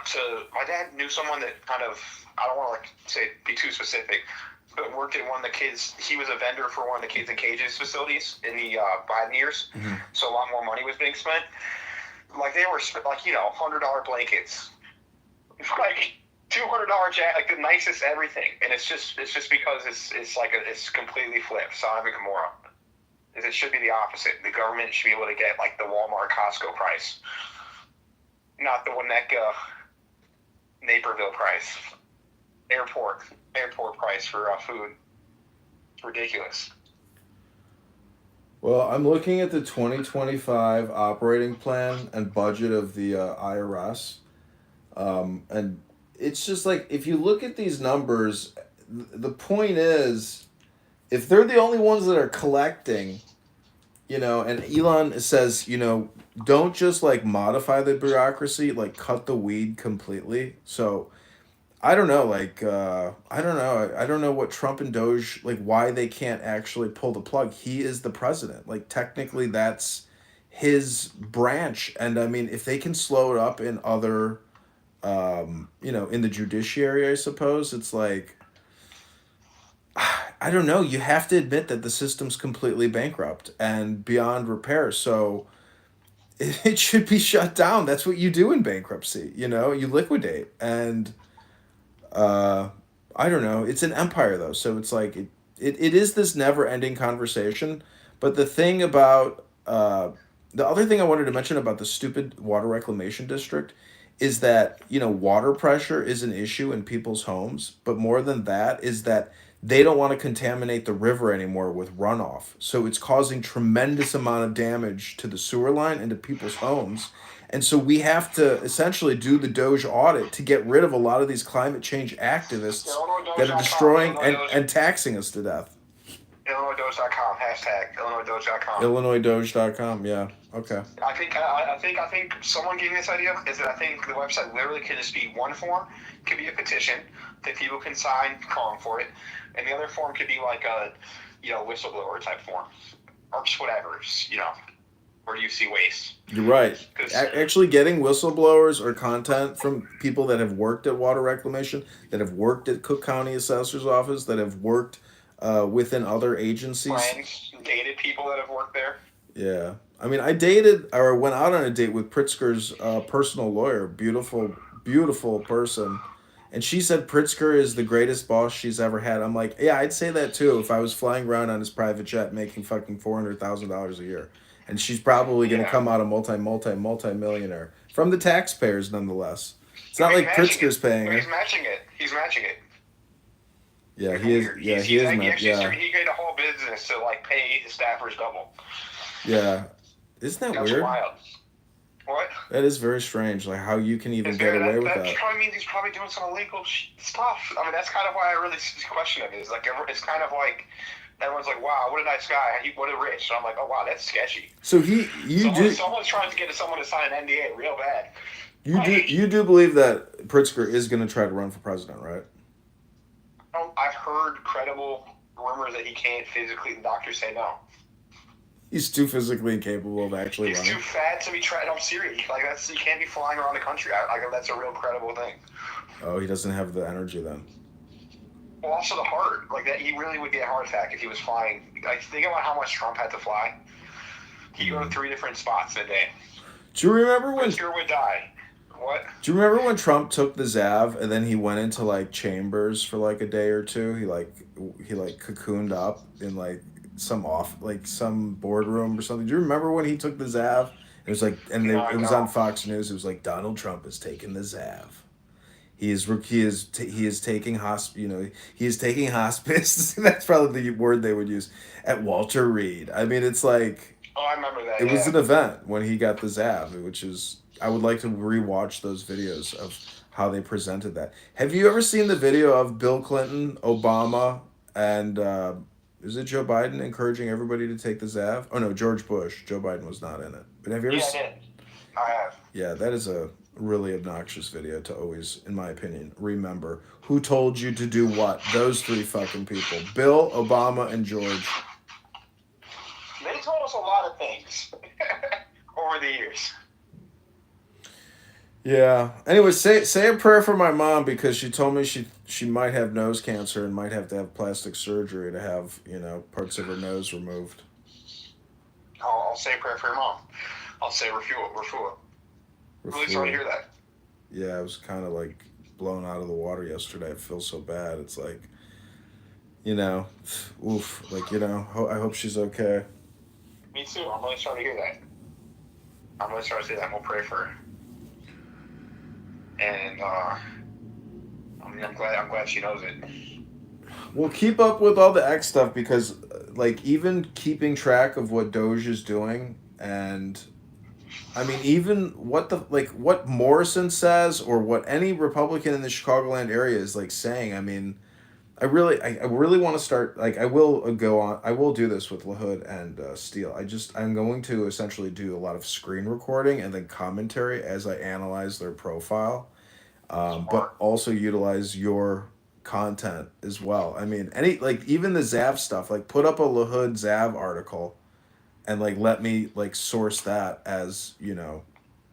so my dad knew someone that kind of, I don't want to be too specific, but worked at one of the kids. He was a vendor for one of the Kids in Cages facilities in the Biden years. Mm-hmm. So a lot more money was being spent. They were $100 blankets, $200 jacket, the nicest everything, and it's just because it's completely flipped. Sodom and Gomorrah. It should be the opposite. The government should be able to get the Walmart, Costco price, not the Winnetka, Naperville price, airport price for food. It's ridiculous. Well, I'm looking at the 2025 operating plan and budget of the IRS, and it's just if you look at these numbers, the point is, if they're the only ones that are collecting, and Elon says, don't just modify the bureaucracy, cut the weed completely. So I don't know, I don't know what Trump and Doge, why they can't actually pull the plug. He is the president. Technically that's his branch. And I mean, if they can slow it up in other, in the judiciary, I suppose, it's I don't know. You have to admit that the system's completely bankrupt and beyond repair. So it should be shut down. That's what you do in bankruptcy. You liquidate. And I don't know. It's an empire, though. So it's it is this never-ending conversation. But the thing about the other thing I wanted to mention about the stupid water reclamation district is that, water pressure is an issue in people's homes. But more than that is that they don't want to contaminate the river anymore with runoff. So it's causing tremendous amount of damage to the sewer line and to people's homes. And so we have to essentially do the Doge audit to get rid of a lot of these climate change activists that are destroying and taxing us to death. IllinoisDoge.com, hashtag IllinoisDoge.com. IllinoisDoge.com, yeah. Okay. I think someone gave me this idea, is that I think the website literally can just be one form, could be a petition that people can sign calling for it, and the other form could be like a, whistleblower type form, or just whatever, where do you see waste? You're right. Actually getting whistleblowers or content from people that have worked at water reclamation, that have worked at Cook County Assessor's Office, that have worked within other agencies. Friends, dated people that have worked there. Yeah. I mean, I dated or went out on a date with Pritzker's personal lawyer. Beautiful, beautiful person. And she said Pritzker is the greatest boss she's ever had. I'm like, yeah, I'd say that too if I was flying around on his private jet making fucking $400,000 a year. And she's probably going to come out a multi-millionaire. From the taxpayers, nonetheless. It's not like Pritzker's paying her. He's matching it. Yeah, he is. Yeah, he is. He created a whole business to pay his staffers double. Yeah, isn't that weird? That's wild. What? That is very strange. Like how you can even get away with that. That probably means he's probably doing some illegal stuff. I mean, that's kind of why I really question him. It's it's kind of like everyone's like, "Wow, what a nice guy. What a rich." So I'm like, "Oh wow, that's sketchy." So someone's trying to get someone to sign an NDA real bad. You do believe that Pritzker is going to try to run for president, right? I've heard credible rumors that he can't physically. The doctors say no. He's too physically incapable of actually running. He's too fat to be trying. I'm serious. You can't be flying around the country. That's a real credible thing. Oh, he doesn't have the energy then. Well, also the heart. That he really would get a heart attack if he was flying. Think about how much Trump had to fly. He'd go to 3 different spots in a day. Do you remember when Pritzker would die? What? Do you remember when Trump took the Zav and then he went into chambers for a day or two? He cocooned up in some boardroom or something. Do you remember when he took the Zav? It was it was on Fox News. It was Donald Trump is taking the Zav. He is taking hospice. That's probably the word they would use at Walter Reed. I mean, it's like. Oh, I remember that. It was an event when he got the Zav, which is. I would like to rewatch those videos of how they presented that. Have you ever seen the video of Bill Clinton, Obama, and is it Joe Biden encouraging everybody to take the Zav? Oh no, George Bush. Joe Biden was not in it. But have you ever? Yeah, I did. I have. Yeah, that is a really obnoxious video to always, in my opinion, remember. Who told you to do what? Those 3 fucking people: Bill, Obama, and George. They told us a lot of things over the years. Yeah. Anyway, say a prayer for my mom because she told me she might have nose cancer and might have to have plastic surgery to have parts of her nose removed. I'll say a prayer for your mom. I'll say refuah. Really sorry to hear that. Yeah, I was kind of blown out of the water yesterday. I feel so bad. It's oof. I hope she's okay. Me too. I'm really sorry to hear that. I'm really sorry to say that. We'll pray for her. And I'm glad she knows it. We'll keep up with all the X stuff because even keeping track of what Doge is doing, and I mean even what Morrison says or what any Republican in the Chicagoland area is saying. I mean, I really want to start I will do this with LaHood and Steele. I'm going to essentially do a lot of screen recording and then commentary as I analyze their profile, but also utilize your content as well. I mean, even the Zav stuff, put up a LaHood Zav article and let me source that as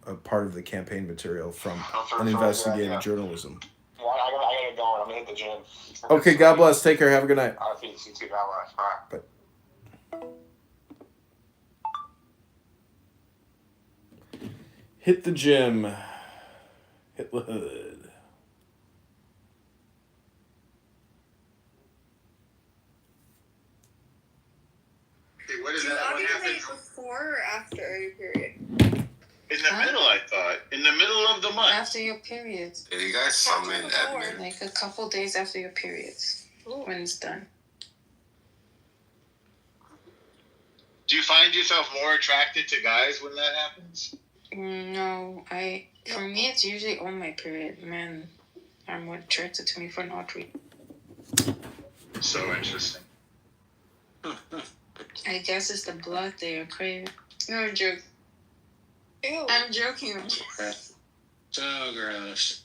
a part of the campaign material from an investigative journalism. Well, I gotta get going. I'm gonna hit the gym. Okay, God bless. Take care. Have a good night. All right, peace. You too. God bless. All right. Bye. Hit the gym. Hit the hood. Hey, what is that? What happened? Before or after your period? In the middle, I thought. In the middle of the month. After your periods. Yeah, you guys summon admin. A couple days after your periods. When it's done. Do you find yourself more attracted to guys when that happens? No, for me it's usually on my period. Men are more attracted to me for not reason. So interesting. I guess it's the blood they are craving. No, I'm joking. Ew. I'm joking. So gross.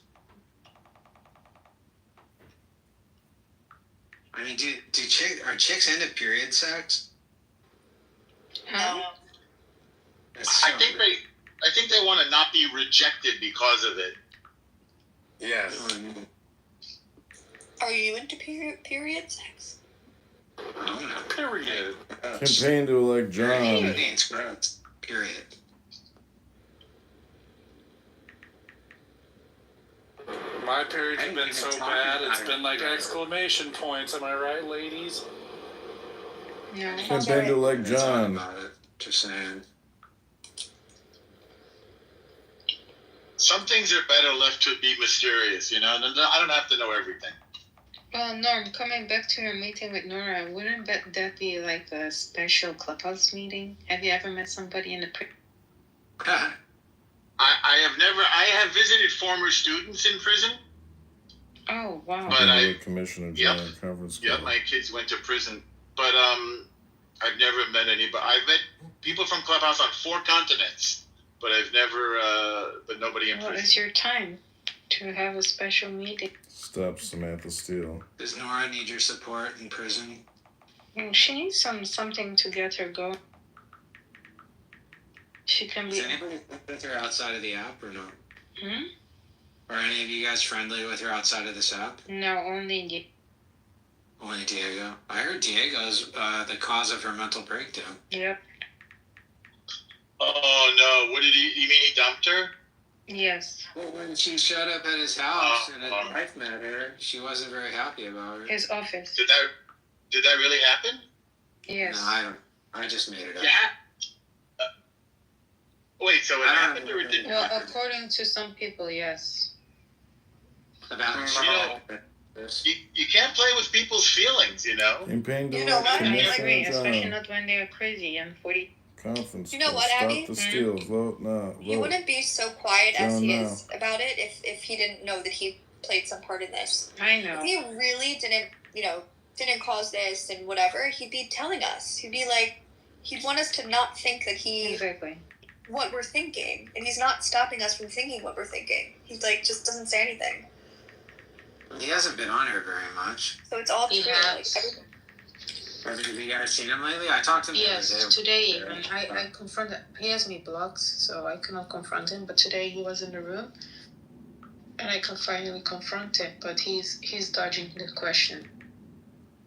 I mean, are chicks into period sex? Huh? I think they want to not be rejected because of it. Yeah. Are you into period sex? Period. Campaign to elect John. Period. My period's been so bad, it's been like exclamation points. Am I right, ladies? No. Campaign to elect John. Just saying. Some things are better left to be mysterious, you know? I don't have to know everything. Well, Norm, coming back to your meeting with Nora, wouldn't that be like a special clubhouse meeting? Have you ever met somebody in the I have visited former students in prison. Oh, wow. But Commissioner John Conference Call. Yep, my kids went to prison. But I've never met anybody. I've met people from Clubhouse on 4 continents, but I've never, but nobody in prison. Well, it's your time to have a special meeting. Stop Samantha Steele. Does Nora need your support in prison? She needs something to get her going. She can be. Is anybody with her outside of the app or no? Hmm? Are any of you guys friendly with her outside of this app? No, only Only Diego. I heard Diego's the cause of her mental breakdown. Yep. Oh no! What did he? You mean he dumped her? Yes. Well, when she showed up at his house and his wife met her, she wasn't very happy about it. His office. Did that really happen? Yes. No, I don't. I just made it up. Yeah. Wait, so it happened or it didn't? Well, according to some people, yes. About you can't play with people's feelings, you know. Campaign to You know what? elect I agree, Commissioner especially John. not when they are crazy and 40. Conference You know call. what, Abby? Stop the steal. Vote no. You Vote. wouldn't be so quiet as John, he no. is about it if he didn't know that he played some part in this. I know. If he really didn't cause this and whatever, he'd be telling us. He'd be like, he'd want us to not think that Exactly. what we're thinking, and he's not stopping us from thinking what we're thinking. He's like, just doesn't say anything. He hasn't been on here very much. So it's all He true. has. Have you guys seen him lately? I talked to him Yes, the other day. today even. I confronted. He has me blocked, so I cannot confront him. But today he was in the room, and I can finally confront him. But he's dodging the question.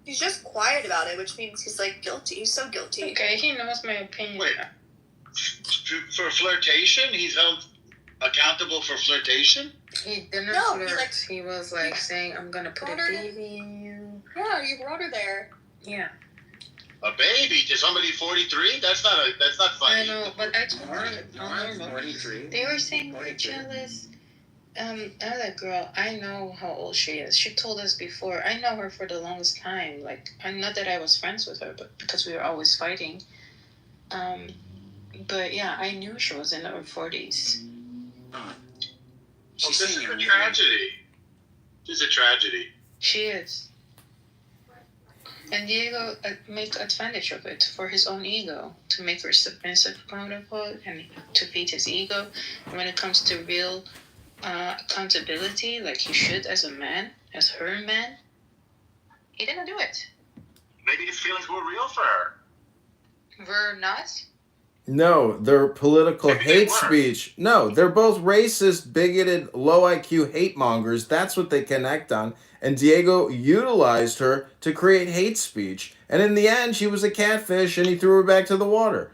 He's just quiet about it, which means he's like guilty. He's so guilty. Okay, he knows my opinion. Wait. For flirtation, he's held accountable for flirtation? He didn't No, flirt. He was like saying, "I'm gonna put a Brought her- baby in you." Yeah, you brought her there. Yeah. A baby to somebody 43? That's not funny. I know, but I told him. 43. They were saying we're jealous. Another girl, I know how old she is. She told us before. I know her for the longest time. Like, not that I was friends with her, but because we were always fighting. But yeah, I knew she was in her 40s. Well, this is a tragedy. This is a tragedy. She is. And Diego made advantage of it for his own ego, to make her submissive, quote unquote, and to feed his ego. And when it comes to real accountability, like he should as a man, as her man, he didn't do it. Maybe his feelings were real for her. We're not? No, they're political Maybe they hate were. speech. No, they're both racist, bigoted, low IQ hate mongers. That's what they connect on. And Diego utilized her to create hate speech. And in the end, she was a catfish and he threw her back to the water.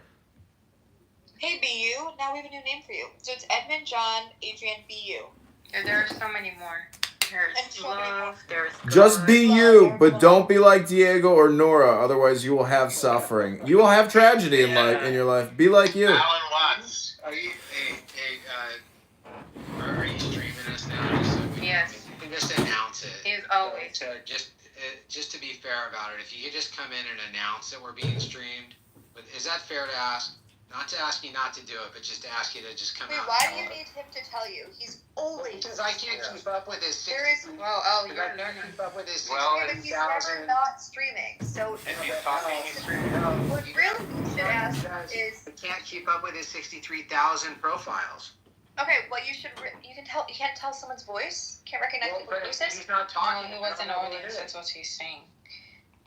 Hey, BU, now we have a new name for you. So it's Edmund, John, Adrian, BU. And there are so many more. There's love, there's Just be you, but don't be like Diego or Nora. Otherwise, you will have suffering. You will have tragedy in your life. Be like you. Alan Watts. Are you are you streaming us now? Just so we Yes. you can just announce it. He's always. So just to be fair about it, if you could just come in and announce that we're being streamed, is that fair to ask? Not to ask you not to do it, but just to ask you to just come Wait, out. why do you need him to tell you? He's always. Because I can't keep up with his. There is. Well, oh, you're I can't learning. keep up with his. Well, but he's never not streaming. So If he's talking, he's streaming. what really you should ask is. I can't keep up with his 63,000 profiles. Okay, well you should. You can't tell someone's voice. Can't recognize people's voices. He's not talking. No, he wasn't audience. That's what he's saying.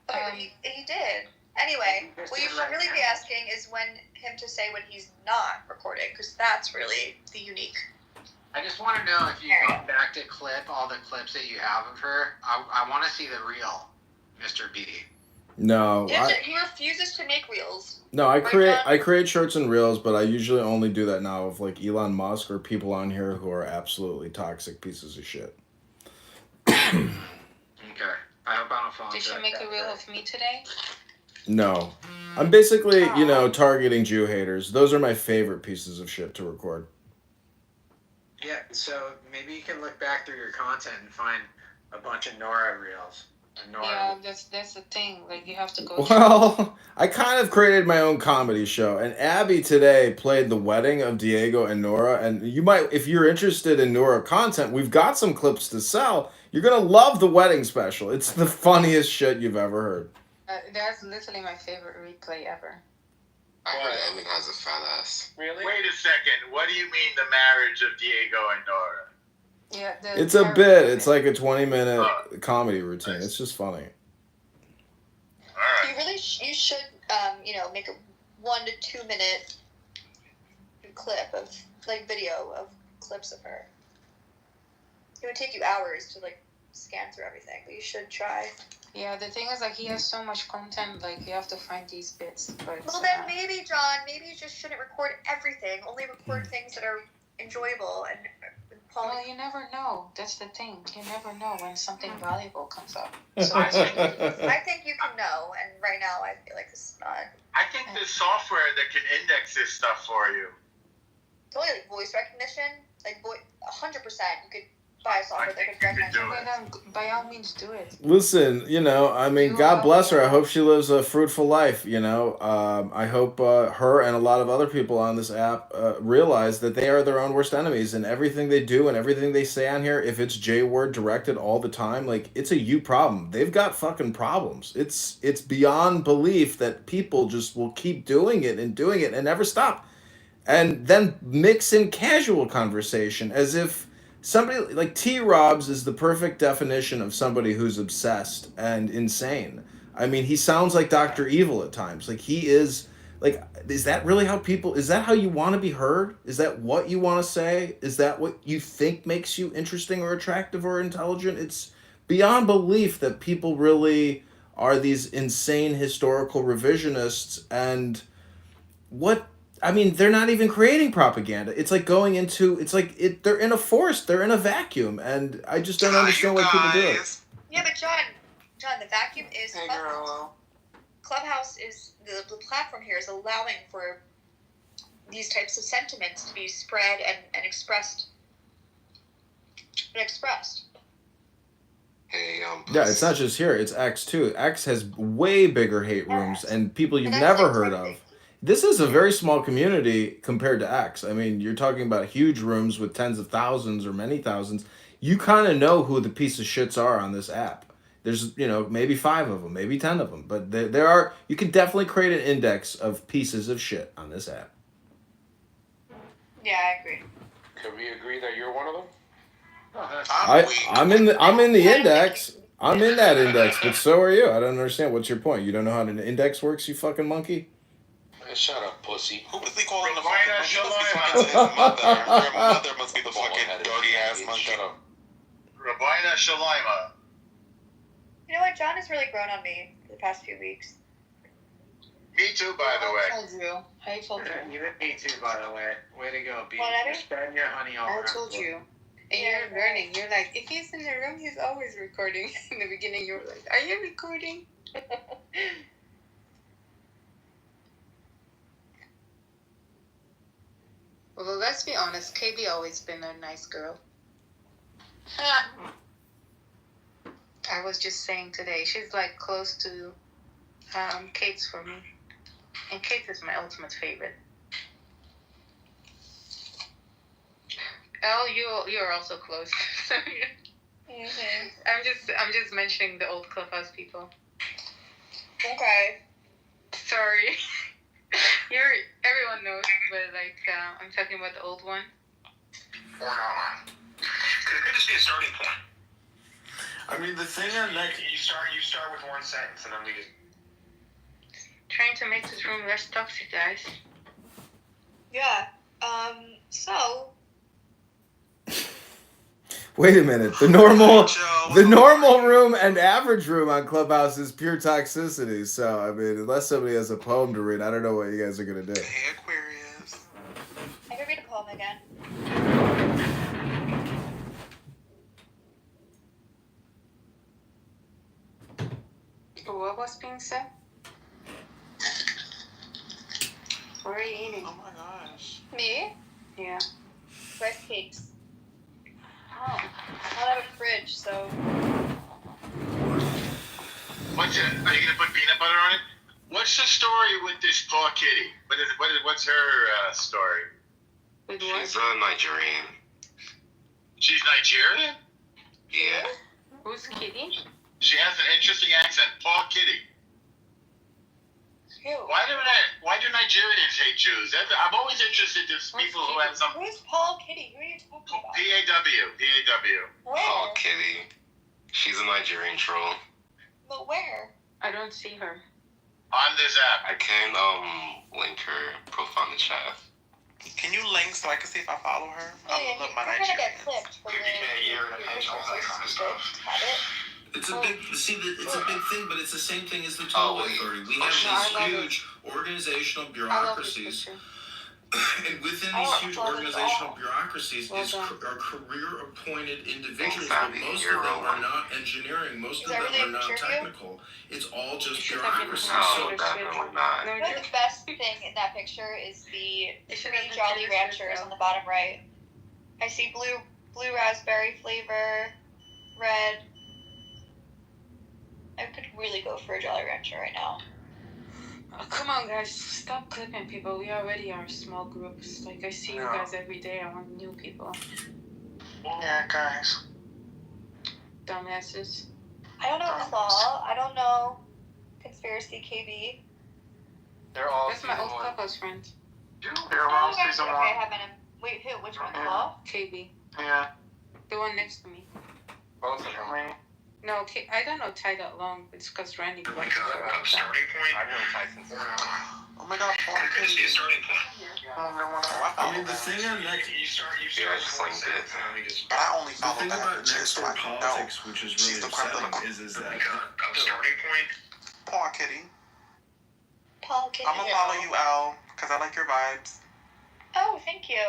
Okay, but he did. Anyway, what you should really be asking is when him to say when he's not recording, because that's really the unique. I just want to know if you go back to all the clips that you have of her. I want to see the real Mr. B. No, He refuses to make reels. No, I create shorts and reels, but I usually only do that now of like Elon Musk or people on here who are absolutely toxic pieces of shit. Okay. I hope I don't fall Did you make a reel of me today? No. I'm basically, targeting Jew haters. Those are my favorite pieces of shit to record. Yeah, so maybe you can look back through your content and find a bunch of Nora reels. Yeah, that's the thing. Like, you have to go. Well, I kind of created my own comedy show, and Abby today played the wedding of Diego and Nora, and you might, if you're interested in Nora content, we've got some clips to sell. You're going to love the wedding special. It's the funniest shit you've ever heard. That's literally my favorite replay ever. I heard Emin has a fat ass. Really? Wait a second. What do you mean the marriage of Diego and Nora? Yeah, it's a bit. It's like a 20-minute comedy routine. It's just funny. You really you should make a 1 to 2 minute clip of video of clips of her. It would take you hours to scan through everything, but you should try. Yeah, the thing is, he has so much content, you have to find these bits. But well, then maybe, John, you just shouldn't record everything. Only record things that are enjoyable and. Well, you never know. That's the thing. You never know when something valuable comes up. So I think you can know, and right now I feel like this is not. I think there's software that can index this stuff for you. It's only voice recognition, 100%. You could buy software that could recognize. Then by all means, do it. Listen, God bless her. I hope she lives a fruitful life, I hope her and a lot of other people on this app realize that they are their own worst enemies, and everything they do and everything they say on here, if it's J-word directed all the time, it's a you problem. They've got fucking problems. It's beyond belief that people just will keep doing it and never stop. And then mix in casual conversation as if somebody like T-Robs is the perfect definition of somebody who's obsessed and insane. I mean, he sounds like Dr. Evil at times. He is, is that really how is that how you want to be heard? Is that what you want to say? Is that what you think makes you interesting or attractive or intelligent? It's beyond belief that people really are these insane historical revisionists, and they're not even creating propaganda. It's like going into, they're in a forest, they're in a vacuum, and I just don't understand why people do it. Yeah, but John, the vacuum is Clubhouse. Clubhouse is, the platform here is allowing for these types of sentiments to be spread and expressed. Hey, yeah, it's not just here, it's X too. X has way bigger hate rooms and people you've never heard of. This is a very small community compared to X. I mean, you're talking about huge rooms with tens of thousands or many thousands. You kind of know who the piece of shits are on this app. There's, maybe 5 of them, maybe 10 of them. But there are, you can definitely create an index of pieces of shit on this app. Yeah, I agree. Can we agree that you're one of them? I'm in the index. I'm in that index, but so are you. I don't understand. What's your point? You don't know how an index works, you fucking monkey? Shut up, pussy. Who was they calling the fucking monkey? Her mother must be the fucking dirty ass monkey. Rabina Shalima. You know what? John has really grown on me for the past few weeks. Me too, by the way. I told you. I told you. You me too, by the way. Way to go, B. Whatever. You're spreading your honey all around. I told you. And you're learning. You're like, if he's in the room, he's always recording. In the beginning, you were like, are you recording? Well, let's be honest. KB always been a nice girl. I was just saying today, she's close to Kate's for me. And Kate is my ultimate favorite. Elle, you're also close. Mm-hmm. I'm just mentioning the old Clubhouse people. Okay. Sorry. Everyone knows, but like I'm talking about the old one. Or not. It could just be a starting point. I mean, the thing on that... You start with one sentence and then we just... Trying to make this room less toxic, guys. Yeah. So. Wait a minute. The normal room and average room on Clubhouse is pure toxicity. So, I mean, unless somebody has a poem to read, I don't know what you guys are going to do. Hey, Aquarius. I can read a poem again. What was being said? What are you eating? Oh my gosh. Me? Yeah. Rice cakes. Oh. I don't have a fridge, so. Are you gonna put peanut butter on it? What's the story with this poor kitty? What's her story? With what? She's Nigerian. She's Nigerian? Yeah. Who's Kitty? She has an interesting accent. Poor kitty. Ew. Why do Nigerians hate Jews? I'm always interested in people who have some... Who's Paul Kitty? Who are you talking about? P-A-W. Where? Oh, Kitty. She's a Nigerian troll. But where? I don't see her. On this app. I can link her profile in the chat. Can you link so I can see if I follow her? I love my You're gonna get Nigerians. clipped for It's a big thing, but it's the same thing as the total authority. We have these huge organizational bureaucracies, and within these huge organizational bureaucracies are career-appointed individuals, but most of them are not engineering. Most of them are not technical. It's all just bureaucracy. No, definitely not. You know the best thing in that picture is the 3 Jolly Ranchers on the bottom right. I see blue raspberry flavor, red. I could really go for a Jolly Rancher right now. Oh, come on, guys. Stop clipping people. We already are small groups. Like, I see you guys every day. I want new people. Yeah, guys. Dumbasses. I don't know Claw. I don't know Conspiracy KB. They're all That's my old Clubhouse friend. They're all season Okay, one. I have an. Wait, who? Which one? Claw? KB. Yeah. The one next to me. Both of them. No, I don't know Ty that long. It's because Randy likes it. Starting point? I've known Tyson since. Oh my god, Paul. It could just be a starting point. I mean, the thing on that... You start with one sentence and then we just... But I only The follow thing that about bitch, next so door I can know. politics, which is She's really the creme de la upsetting, is that... A starting point? Paul Kitty. Paul Kitty. I'm gonna follow you, Al, because I like your vibes. Oh, thank you.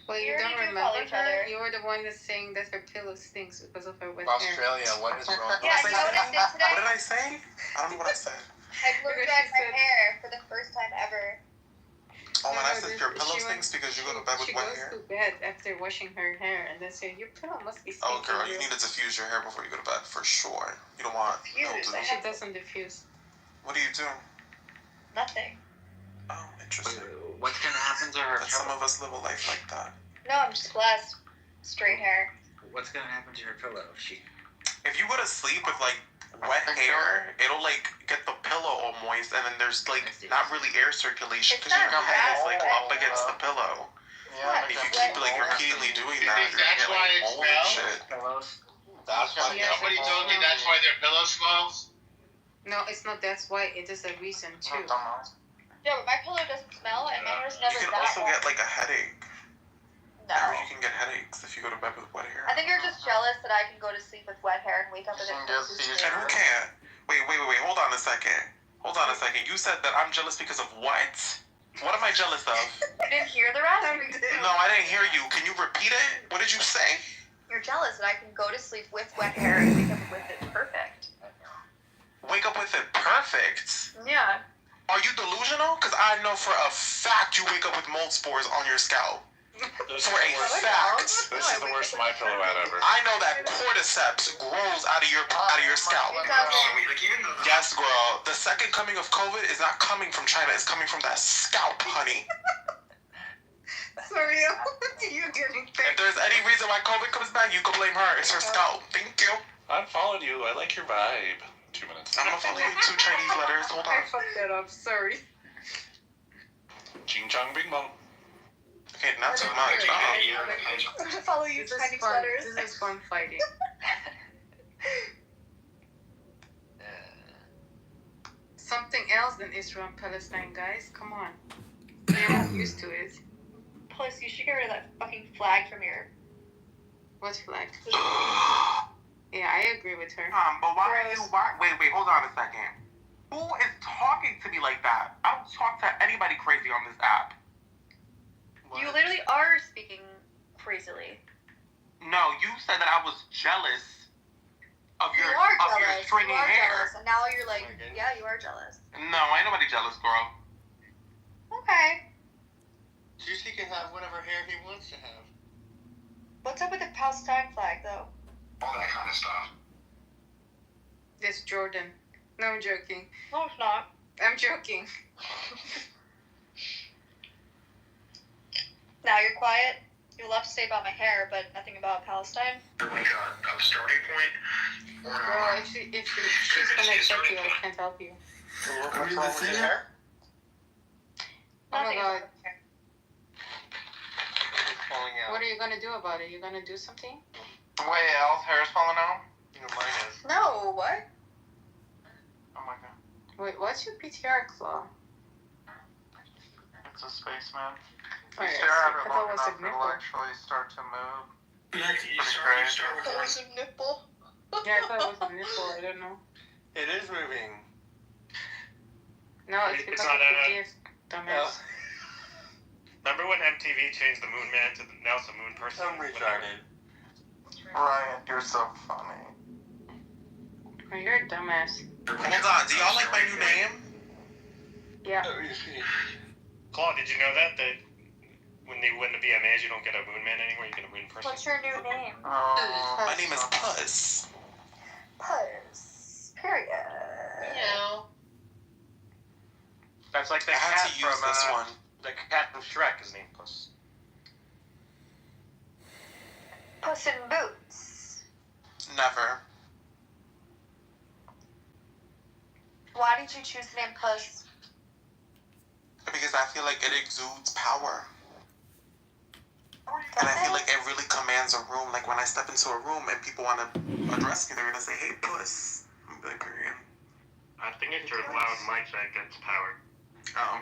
Well, you We don't already do remember follow each her? other. You were the one that's saying that her pillow stinks because of her wet Australia, hair. what is wrong? Yeah, you know what I did today? What did I say? I don't know what I said. I blew dried my hair for the first time ever. Oh, and I said your pillow stinks because you go to bed with She wet goes hair? to bed after washing her hair and then says, your pillow must be Oh, stinking. girl, you need to diffuse your hair before you go to bed, for sure. You don't want Diffuse? mildew. She doesn't diffuse. What do you do? Nothing. Oh, interesting. What's gonna happen to her That some of us live a life like that. No, I'm just blessed. Straight hair. What's gonna happen to her pillow? If you go to sleep with like wet hair, it'll like get the pillow all moist, and then there's like not really air circulation because your head is like up against the pillow. Yeah, If you keep like repeatedly doing that, you're gonna get like mold and shit. That's why Somebody told me that's why their pillow smells. No, it's not that's why. It is a reason too. Yeah, but my pillow doesn't smell, and mine was never You can that also warm. get like a headache. No. You can get headaches if you go to bed with wet hair. I think you're just jealous that I can go to sleep with wet hair and wake up and And who can't? Wait, hold on a second. You said that I'm jealous because of what? What am I jealous of? You didn't hear the rest? No, I didn't hear you. Can you repeat it? What did you say? You're jealous that I can go to sleep with wet hair and wake up with it perfect. Wake up with it perfect? Yeah. Are you delusional? Because I know for a fact you wake up with mold spores on your scalp. For a fact. This is the worst My Pillow ad ever. I know that cordyceps grows out of your scalp. Yes, girl. The second coming of COVID is not coming from China. It's coming from that scalp, honey. For real? You're getting If there's any reason why COVID comes back, you can blame her. It's her scalp. Thank you. I'm following you. I like your vibe. 2 minutes. I'm gonna follow you 2 Chinese letters. Hold on. I fucked that up. Sorry. Ching chong bing bong. Okay, not too much. I'm gonna follow you Chinese letters. This is fun fighting. Something else than Israel and Palestine, guys. Come on. You're not used to it. Plus, you should get rid of that fucking flag from your. What flag? Yeah, I agree with her. But why are you? Wait, hold on a second. Who is talking to me like that? I don't talk to anybody crazy on this app. You literally are speaking crazily. No, you said that I was jealous of your stringy You are hair. jealous, and now you're like, yeah, you are jealous. No, ain't nobody jealous, girl. Okay. Juicy can have whatever hair he wants to have. What's up with the Palestine flag, though? All that kind of stuff. It's Jordan. No, I'm joking. No, it's not. I'm joking. Now you're quiet. You have a lot to say about my hair, but nothing about Palestine. Like a starting point. Girl, if she's gonna accept you, I can't help you. What's wrong with your hair? Oh my Nothing. god. It's falling out. What are you gonna do about it? You gonna do something? Wait, Elle's hair is falling out? Mine is. No, what? Oh my god. Wait, what's your PTR claw? It's a spaceman. Oh, yeah, Stare at I it thought long it was a enough, it'll nipple. actually start to move. You start That was a nipple. Yeah, I thought it was a nipple. I don't know. It is moving. No, it's because not of the a- gift, dumbass. Remember when MTV changed the Moon Man to now it's a Moon Person? I'm retarded. Ryan, you're so funny. Oh, you're a dumbass. Hold on, do y'all like my new name? Yeah. Claude, did you know that when they win the VMAs, you don't get a Moon Man anymore, you get a Moon Person? What's your new name? My name is Puss. Puss. Period. That's like the I had cat to use from this one. the cat from Shrek is named Puss. Puss in Boots. Never. Why did you choose the name Puss? Because I feel like it exudes power. And I feel like it really commands a room. Like when I step into a room and people want to address me, they're going to say, hey, Puss. I'm like, period. I think it's your loud mic that gets power. Oh.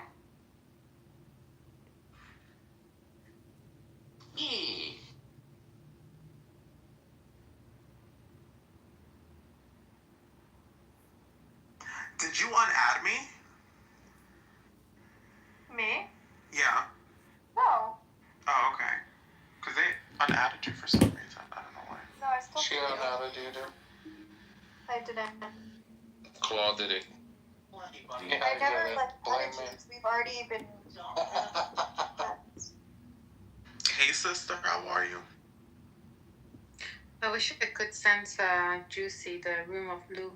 Did you unadd me? Me? Yeah. No. Oh, okay. Because they unadded you for some reason. I don't know why. No, I still She see you. unadded you, dude. I didn't. Claude did it. I never added you because we've already been. Hey, sister, how are you? I wish I could sense Juicy, the room of blue.